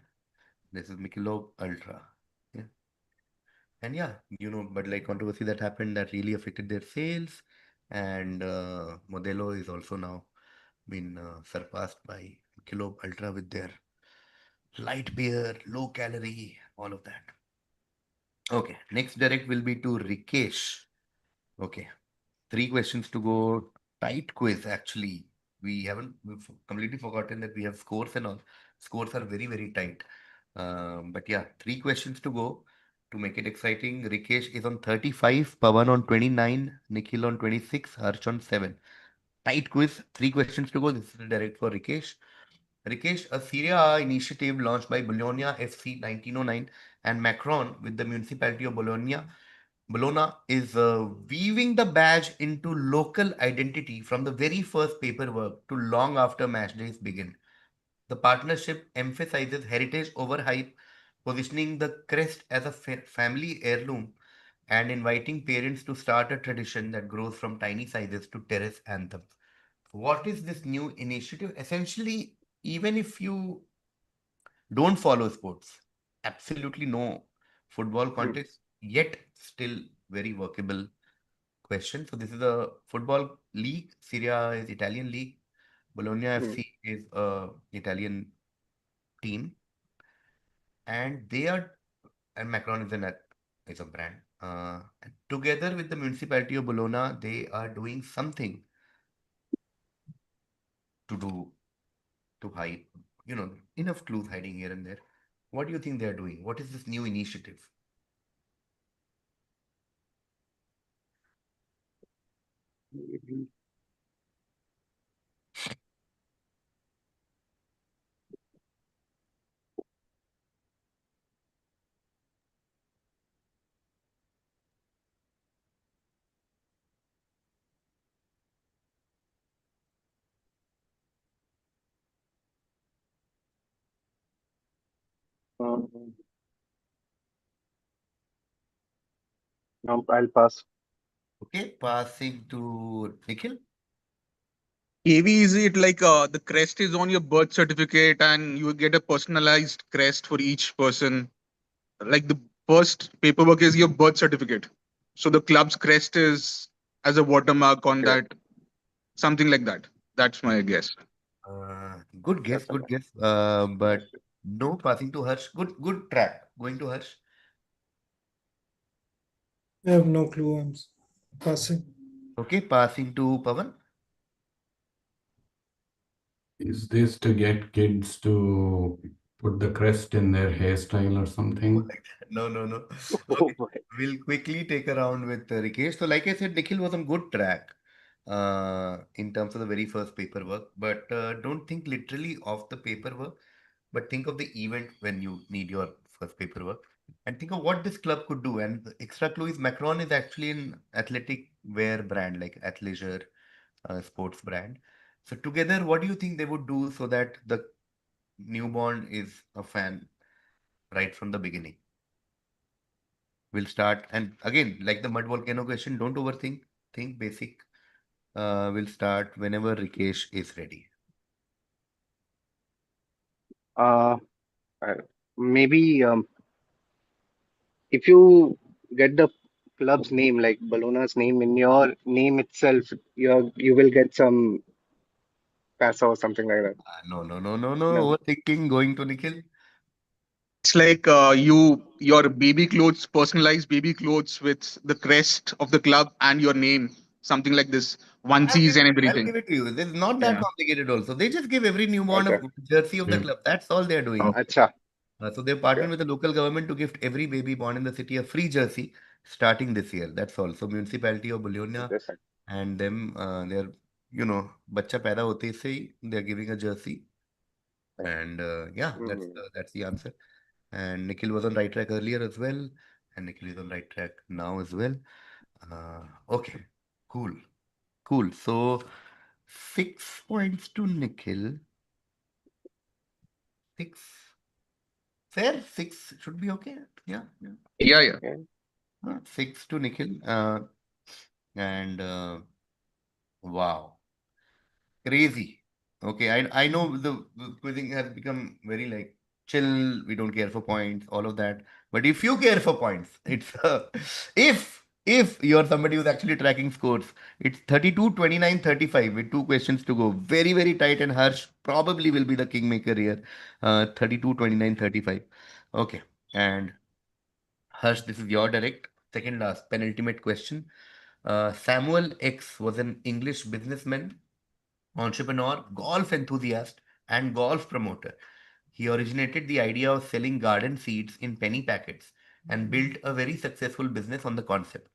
This is Michelob Ultra. Yeah. And yeah, but like controversy that happened that really affected their sales. And Modelo is also now been surpassed by Michelob Ultra with their light beer, low calorie, all of that. Okay, next direct will be to Rikesh. Okay, three questions to go. Tight quiz, actually. We've completely forgotten that we have scores and all. Scores are very, very tight. But yeah, three questions to go to make it exciting. Rikesh is on 35, Pavan on 29, Nikhil on 26, Harsh on 7. Tight quiz, three questions to go. This is direct for Rikesh. Rikesh, a Serie A initiative launched by Bologna FC 1909 and Macron with the municipality of Bologna is weaving the badge into local identity from the very first paperwork to long after match days begin. The partnership emphasizes heritage over hype, positioning the crest as a family heirloom and inviting parents to start a tradition that grows from tiny sizes to terrace anthems. What is this new initiative? Essentially, even if you don't follow sports, absolutely no football Hmm. context, yet still very workable question. So this is a football league. Syria is Italian league. Bologna Hmm. FC is a Italian team, and they are and Macron is a brand. And together with the municipality of Bologna, they are doing something to do to hide. Enough clues hiding here and there. What do you think they are doing? What is this new initiative? Um, no, I'll pass. Okay, passing to Nikhil. KV, is it like the crest is on your birth certificate and you get a personalized crest for each person? Like the first paperwork is your birth certificate. So the club's crest is as a watermark on Yeah, that, something like that. That's my guess. Good guess, that's a good nice. guess. But Nice. no, passing to Harsh. Good track. Going to Harsh. I have no clue. I'm passing. Okay, passing to Pavan. Is this to get kids to put the crest in their hairstyle or Oh, something? like that. No, no, no. Oh Okay, boy. we'll quickly take a round with Rikesh. So, like I said, Nikhil was on good track in terms of the very first paperwork. But don't think literally of the paperwork, but think of the event when you need your first paperwork. And think of what this club could do. And the extra clue is Macron is actually an athletic wear brand, like athleisure sports brand. So together, what do you think they would do so that the newborn is a fan right from the beginning? We'll start. And again, like the mud volcano question, don't overthink. Think basic. We'll start whenever Rikesh is ready. Uh, uh, Maybe if you get the club's name, like Ballona's name, in your name itself, you will get some pasa or something like that. No, no, no, no, no. No. Overthinking, going to Nikhil. It's like your baby clothes, personalized baby clothes with the crest of the club and your name, something like this, I'll give onesies it and to you. I'll everything. give it to you. It's not that Yeah. complicated also. They just give every newborn a Okay. jersey of the Yeah. club. That's all they're doing. Okay. Acha. So they've Okay. partnered with the local government to gift every baby born in the city a free jersey starting this year. That's all. So municipality of Bologna Interesting. and them, they're, बच्चा पैदा होते से ही they're giving a jersey. And yeah, Mm. that's the answer. And Nikhil was on right track earlier as well. And Nikhil is on right track now as well. Okay, cool. Cool. So 6 points to Nikhil. Six. Fair. Six should be okay. Yeah. Yeah. Yeah, yeah. Yeah. Six to Nikhil. And wow. Crazy. Okay. I know the quizzing has become very like chill. We don't care for points, all of that. But if you care for points, it's if you're somebody who's actually tracking scores, it's 32, 29, 35 with two questions to go. Very, very tight, and Harsh probably will be the kingmaker here. 32, 29, 35. Okay. And Harsh, this is your direct. Second last, penultimate question. Samuel X was an English businessman, entrepreneur, golf enthusiast, and golf promoter. He originated the idea of selling garden seeds in penny packets and built a very successful business on the concept.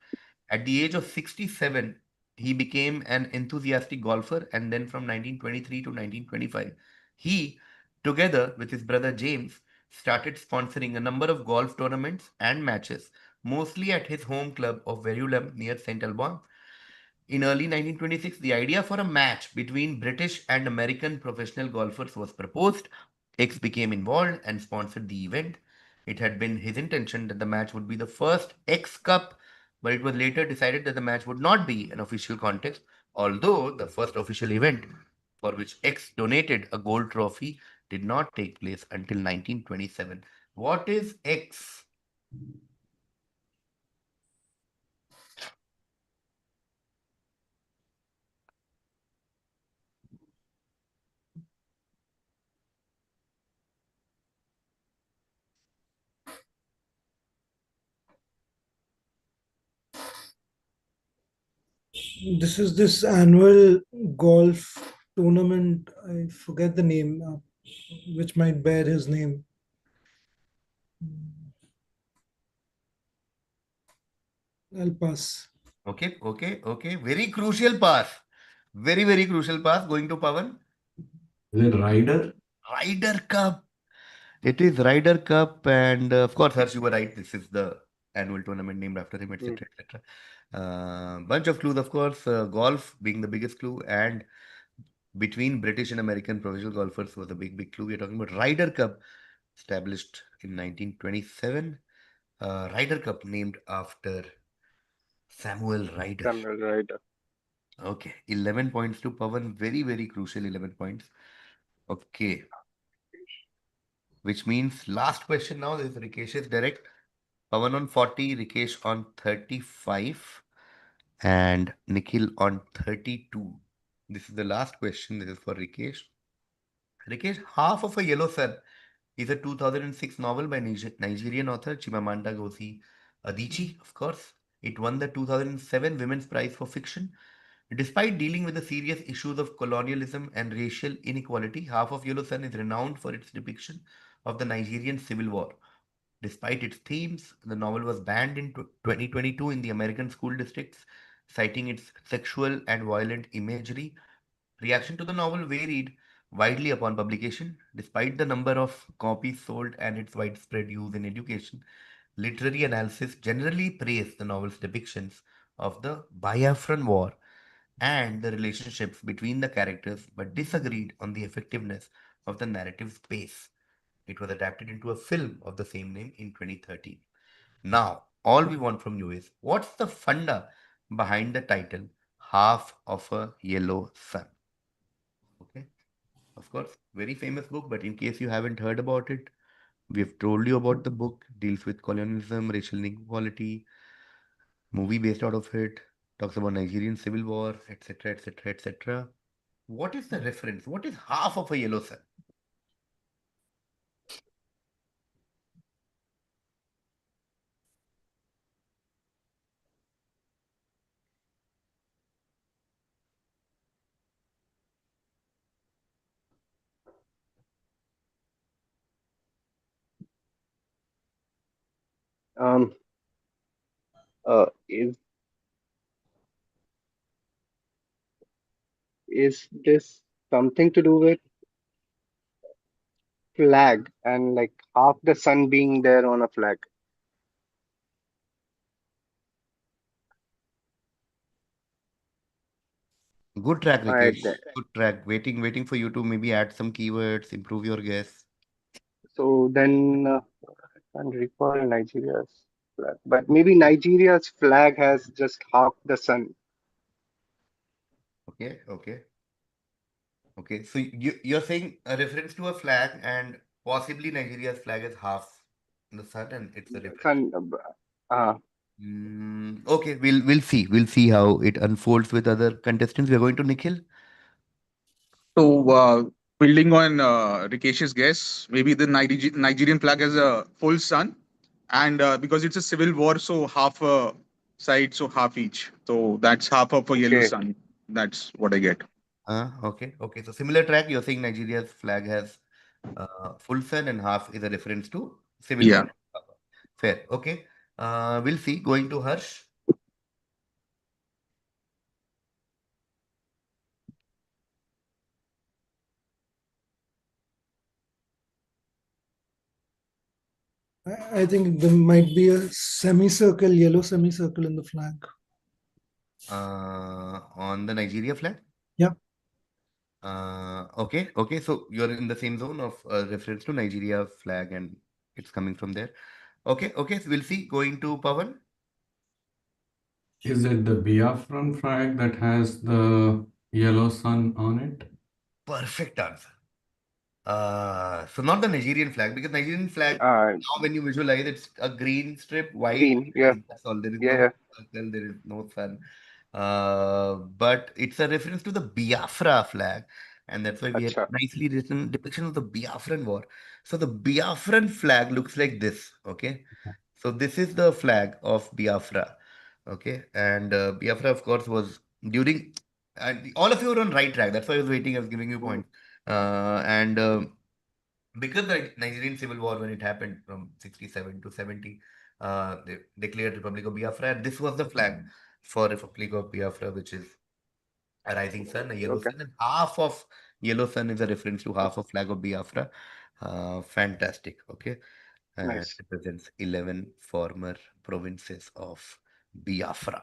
At the age of 67, he became an enthusiastic golfer, and then from 1923 to 1925, he, together with his brother James, started sponsoring a number of golf tournaments and matches, mostly at his home club of Verulam near St. Albans. In early 1926, the idea for a match between British and American professional golfers was proposed. X became involved and sponsored the event. It had been his intention that the match would be the first X Cup, but it was later decided that the match would not be an official contest, although the first official event for which X donated a gold trophy did not take place until 1927. What is X? This is this annual golf tournament. I forget the name, which might bear his name. I'll pass. Okay, okay, okay. Very crucial pass. Very, very crucial pass. Going to Pavan. Is it Ryder? Ryder Cup. It is Ryder Cup, and of course, Harsh, you were right. This is the annual tournament named after him, Mm. etc., etc. Bunch of clues, of course. Golf being the biggest clue, and between British and American professional golfers was a big, big clue. We're talking about Ryder Cup, established in 1927. Ryder Cup named after Samuel Ryder. Samuel Ryder. Okay, 11 points to Pavan. Very, very crucial 11 points. Okay, which means last question now is Rikesh's direct. Pavan on 40, Rikesh on 35, and Nikhil on 32. This is the last question. This is for Rikesh. Rikesh, Half of a Yellow Sun is a 2006 novel by Nigerian author Chimamanda Ngozi Adichie, of course. It won the 2007 Women's Prize for Fiction. Despite dealing with the serious issues of colonialism and racial inequality, Half of Yellow Sun is renowned for its depiction of the Nigerian Civil War. Despite its themes, the novel was banned in 2022 in the American school districts, citing its sexual and violent imagery. Reaction to the novel varied widely upon publication. Despite the number of copies sold and its widespread use in education, literary analysis generally praised the novel's depictions of the Biafran War and the relationships between the characters, but disagreed on the effectiveness of the narrative pace. It was adapted into a film of the same name in 2013. Now, all we want from you is what's the funda behind the title Half of a Yellow Sun? Okay, of course, very famous book, but in case you haven't heard about it, we've told you about the book, deals with colonialism, racial inequality, movie based out of it, talks about Nigerian civil war, etc., etc., etc. What is the reference? What is half of a yellow sun? Um, uh, is is this something to do with flag and like half the sun being there on a flag? Good track, Alright, Rikesh. Good track. Waiting for you to maybe add some keywords, improve your guess. so then I can't recall Nigeria's flag, but maybe Nigeria's flag has just half the sun. Okay, okay, okay. So you're saying a reference to a flag and possibly Nigeria's flag is half the sun and it's a reference. Sun. Uh, Okay, we'll see. We'll see how it unfolds with other contestants. We're going to Nikhil. So, building on Rikesh's guess, maybe the Nigerian flag has a full sun, and because it's a civil war, so half a side, so half each. So that's half of a yellow okay. sun. That's what I get. Okay, okay. So similar track. You're saying Nigeria's flag has full sun and half is a reference to civil war. Yeah. Fair. Okay. We'll see. Going to Harsh. I think there might be a semicircle, yellow semicircle in the flag. On the Nigeria flag. Yeah. Okay, okay. So you're in the same zone of reference to Nigeria flag, and it's coming from there. Okay, okay. So we'll see. Going to Pavan. Is it the Biafran flag that has the yellow sun on it? Perfect answer. So not the Nigerian flag because Nigerian flag Uh, now when you visualize it's a green strip, white. Green. Yeah. That's all. There is Yeah. no Yeah. circle. There is no sun. But it's a reference to the Biafra flag, and that's why we had Acha. nicely written depiction of the Biafran war. So the Biafran flag looks like this. Okay, so this is the flag of Biafra. Okay, and Biafra, of course, was during. And all of you are on right track. That's why I was waiting. I was giving you Mm, points. And because the Nigerian Civil War, when it happened from 67 to 70, they declared Republic of Biafra. And this was the flag for Republic of Biafra, which is a rising sun, a yellow okay. sun, and half of yellow sun is a reference to half of flag of Biafra. Fantastic. Okay. And Nice. represents 11 former provinces of Biafra.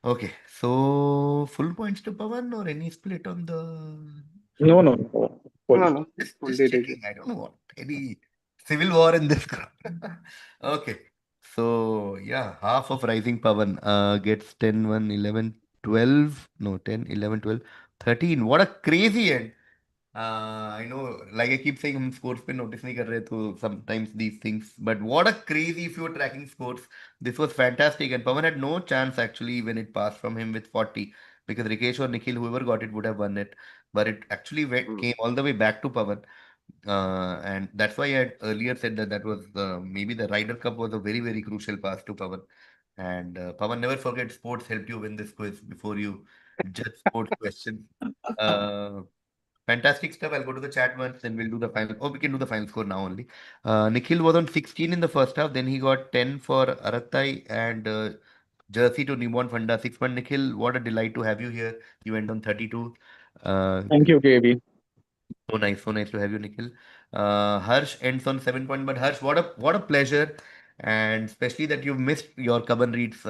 Okay. So full points to Pavan or any split on the No, no, no. Full. No, no. just Fully checking. did. I don't want any civil war in this group. Okay. So yeah, half of Rising Pavan gets 10, 1, 11, 12. No, 10, 11, 12, 13. What a crazy end. I know, like I keep saying, हम scores पे notice नहीं कर रहे तो sometimes these things. But what a crazy if you were tracking scores. This was fantastic, and Pavan had no chance actually when it passed from him with 40 because Rikesh or Nikhil, whoever got it, would have won it. But it actually Mm, came all the way back to Pavan. And that's why I had earlier said that that was maybe the Ryder Cup was a very, very crucial pass to Pavan. And Pavan, never forget sports helped you win this quiz before you judge sports questions. Uh, Fantastic stuff. I'll go to the chat once, then we'll do the final. Oh, we can do the final score now only. Nikhil was on 16 in the first half, then he got 10 for Aratai and Jersey to Newborn Funda 6 point. Nikhil, what a delight to have you here. You went on 32. Uh, Thank you, KB. so nice to have you, Nikhil. Harsh ends on 7 point. But Harsh, what a pleasure. and especially that you've missed your Kaban Reads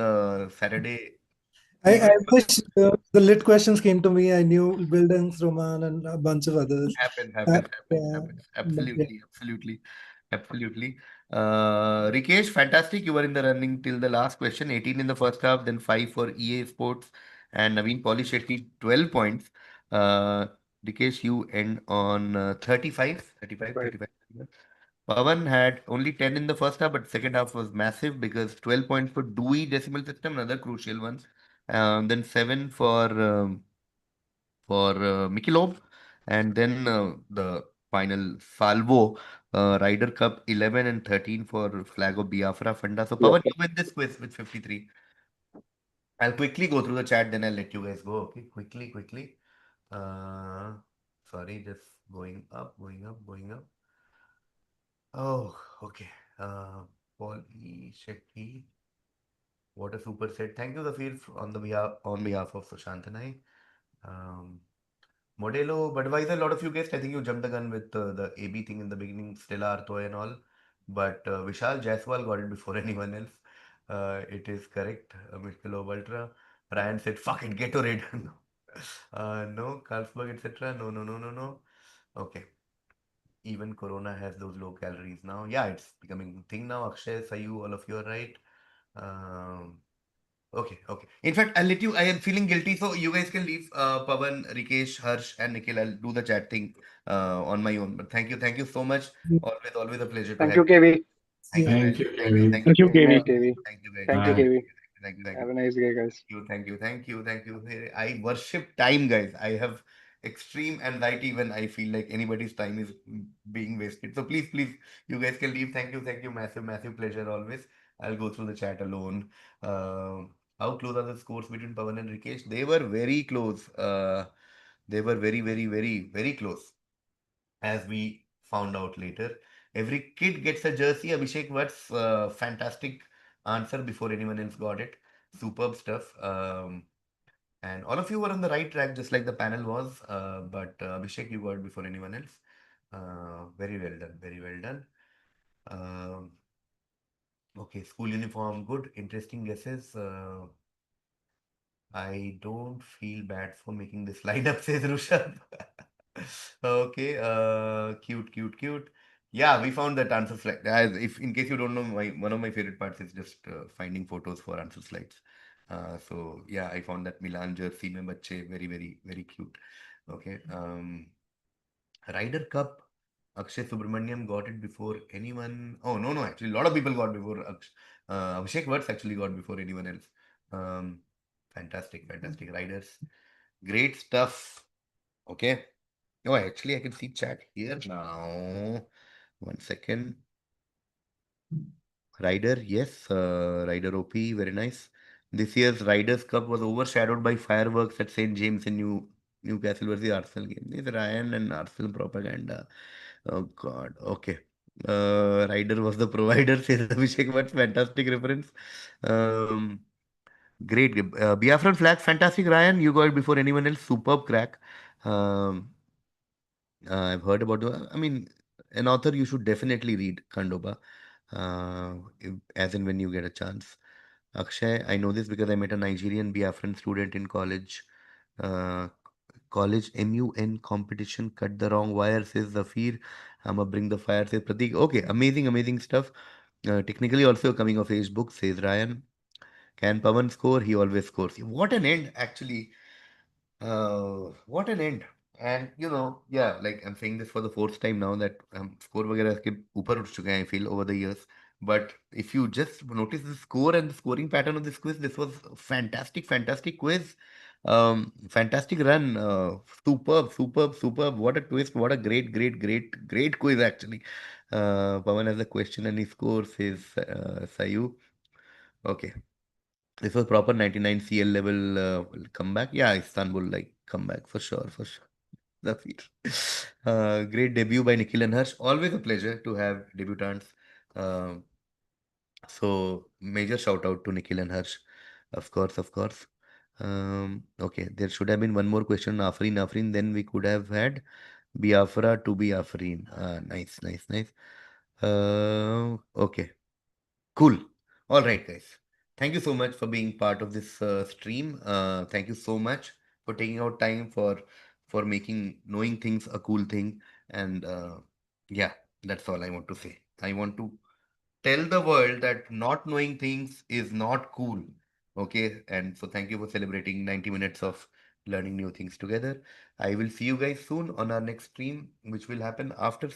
Saturday I evening. wish the lit questions came to me. I knew Bildungsroman and a bunch of others. Yeah, Happens. but yeah. Absolutely. Rikesh, fantastic. You were in the running till the last question. 18 in the first half, then 5 for EA Sports, and Naveen Polishetty, 12 points. Uh, Rikesh, you end on 12. 35. Pavan had only 10 in the first half, but second half was massive because 12 points for Dewey Decimal System, another crucial one. Then 7 for Mikilob, and then the final Salvo Ryder Cup 11 and 13 for Flag of Biafra Funda. So, Pawan, you win this quiz with 53. I'll quickly go through the chat, then I'll let you guys go. Okay, quickly. Uh, Sorry, just going up. Oh, okay. Paul E. Shetty, what a super set. Thank you, Zafir, on behalf of Sushant and I. Um, Modelo, Budweiser, a lot of you guessed. I think you jumped the gun with the AB thing in the beginning, Stella Artois and all. But Vishal Jaiswal got it before anyone else. It is correct. Michelob Ultra. Ryan said, fuck it, Gatorade. No. No, Carlsberg, etc. No. Okay. Even Corona has those low calories now. Yeah, it's becoming a thing now. Akshay, Sayu, all of you are right. Um, okay. In fact, I'll let you. I am feeling guilty, so you guys can leave. Pavan, Rikesh, Harsh, and Nikhil. I'll do the chat thing on my own. But thank you so much. Always a pleasure to Thank have you, you. KV. Thank Yeah. you, Thank guys. you, Kevin. Thank you, Very nice, KV. KV. Thank you, guys. Thank you, Bye. KV. Thank Have you. a nice day, guys. Thank you. Hey, I worship time, guys. I have extreme anxiety when I feel like anybody's time is being wasted. So please, you guys can leave. Thank you. Massive pleasure always. I'll go through the chat alone. Uh, how close are the scores between Pavan and Rikesh? They were very close. They were very close, as we found out later. Every kid gets a jersey. Abhishek, what's fantastic answer before anyone else got it. Superb stuff. And all of you were on the right track, just like the panel was. But Abhishek, you got it before anyone else. Very well done. Very well done. Um, okay, school uniform, good. Interesting guesses. I don't feel bad for making this lineup, says Rushabh. Okay, cute. Yeah, we found that answer slide. As if in case you don't know, my one of my favorite parts is just finding photos for answer slides. So yeah, I found that Milan jersey mein bache very cute. Okay, Ryder Cup. Akshay Subramaniam got it before anyone. Oh no, actually, a lot of people got before Abhishek Words actually got before anyone else. Um, fantastic riders. Great stuff. Okay. Oh, actually, I can see chat here now. 1 second. Rider, yes, Rider OP, very nice. This year's Riders Cup was overshadowed by fireworks at St. James in Newcastle versus Arsenal game. This Ryan and Arsenal propaganda. Oh God. Okay. Ryder was the provider, says Abhishek. What fantastic reference. Um, Great game. Biafran flag, fantastic, Ryan. You got it before anyone else. Superb crack. Um, I've heard about I mean, an author you should definitely read, Khandoba, as and when you get a chance. Akshay, I know this because I met a Nigerian Biafran student in college. Uh, College MUN competition, cut the wrong wire, says Zafir. I'ma bring the fire, says Pratik. Okay, amazing stuff. Technically also a coming of age book, says Ryan. Can Pavan score? He always scores. What an end, actually. What an end. And yeah, like I'm saying this for the fourth time now that score वगैरह के ऊपर उठ चुके हैं, I feel, over the years. But if you just notice the score and the scoring pattern of this quiz, this was a fantastic quiz. Fantastic run. Superb. What a twist. What a great quiz, actually. Pavan has a question and he scores his Sayu. Okay. This was proper 99 CL level comeback. Yeah, Istanbul like comeback for sure. Zafir. Great debut by Nikhil and Harsh. Always a pleasure to have debutants. Um so major shout out to Nikhil and Harsh, of course. Okay, there should have been one more question on Afrin. Then we could have had Biafra to be Afrin. Nice. Okay. Cool. All right, guys. Thank you so much for being part of this stream. Thank you so much for taking out time for making knowing things a cool thing. And yeah, that's all I want to say. I want to tell the world that not knowing things is not cool. Okay. And so thank you for celebrating 90 minutes of learning new things together. I will see you guys soon on our next stream, which will happen after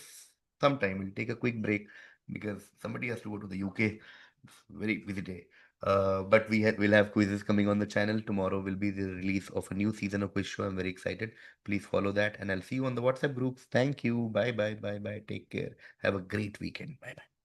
some time. We'll take a quick break because somebody has to go to the UK. It's a very busy day. But we'll have quizzes coming on the channel. Tomorrow will be the release of a new season of Quiz Show. I'm very excited. Please follow that, and I'll see you on the WhatsApp groups. Thank you. Bye bye bye bye. Take care. Have a great weekend. Bye bye.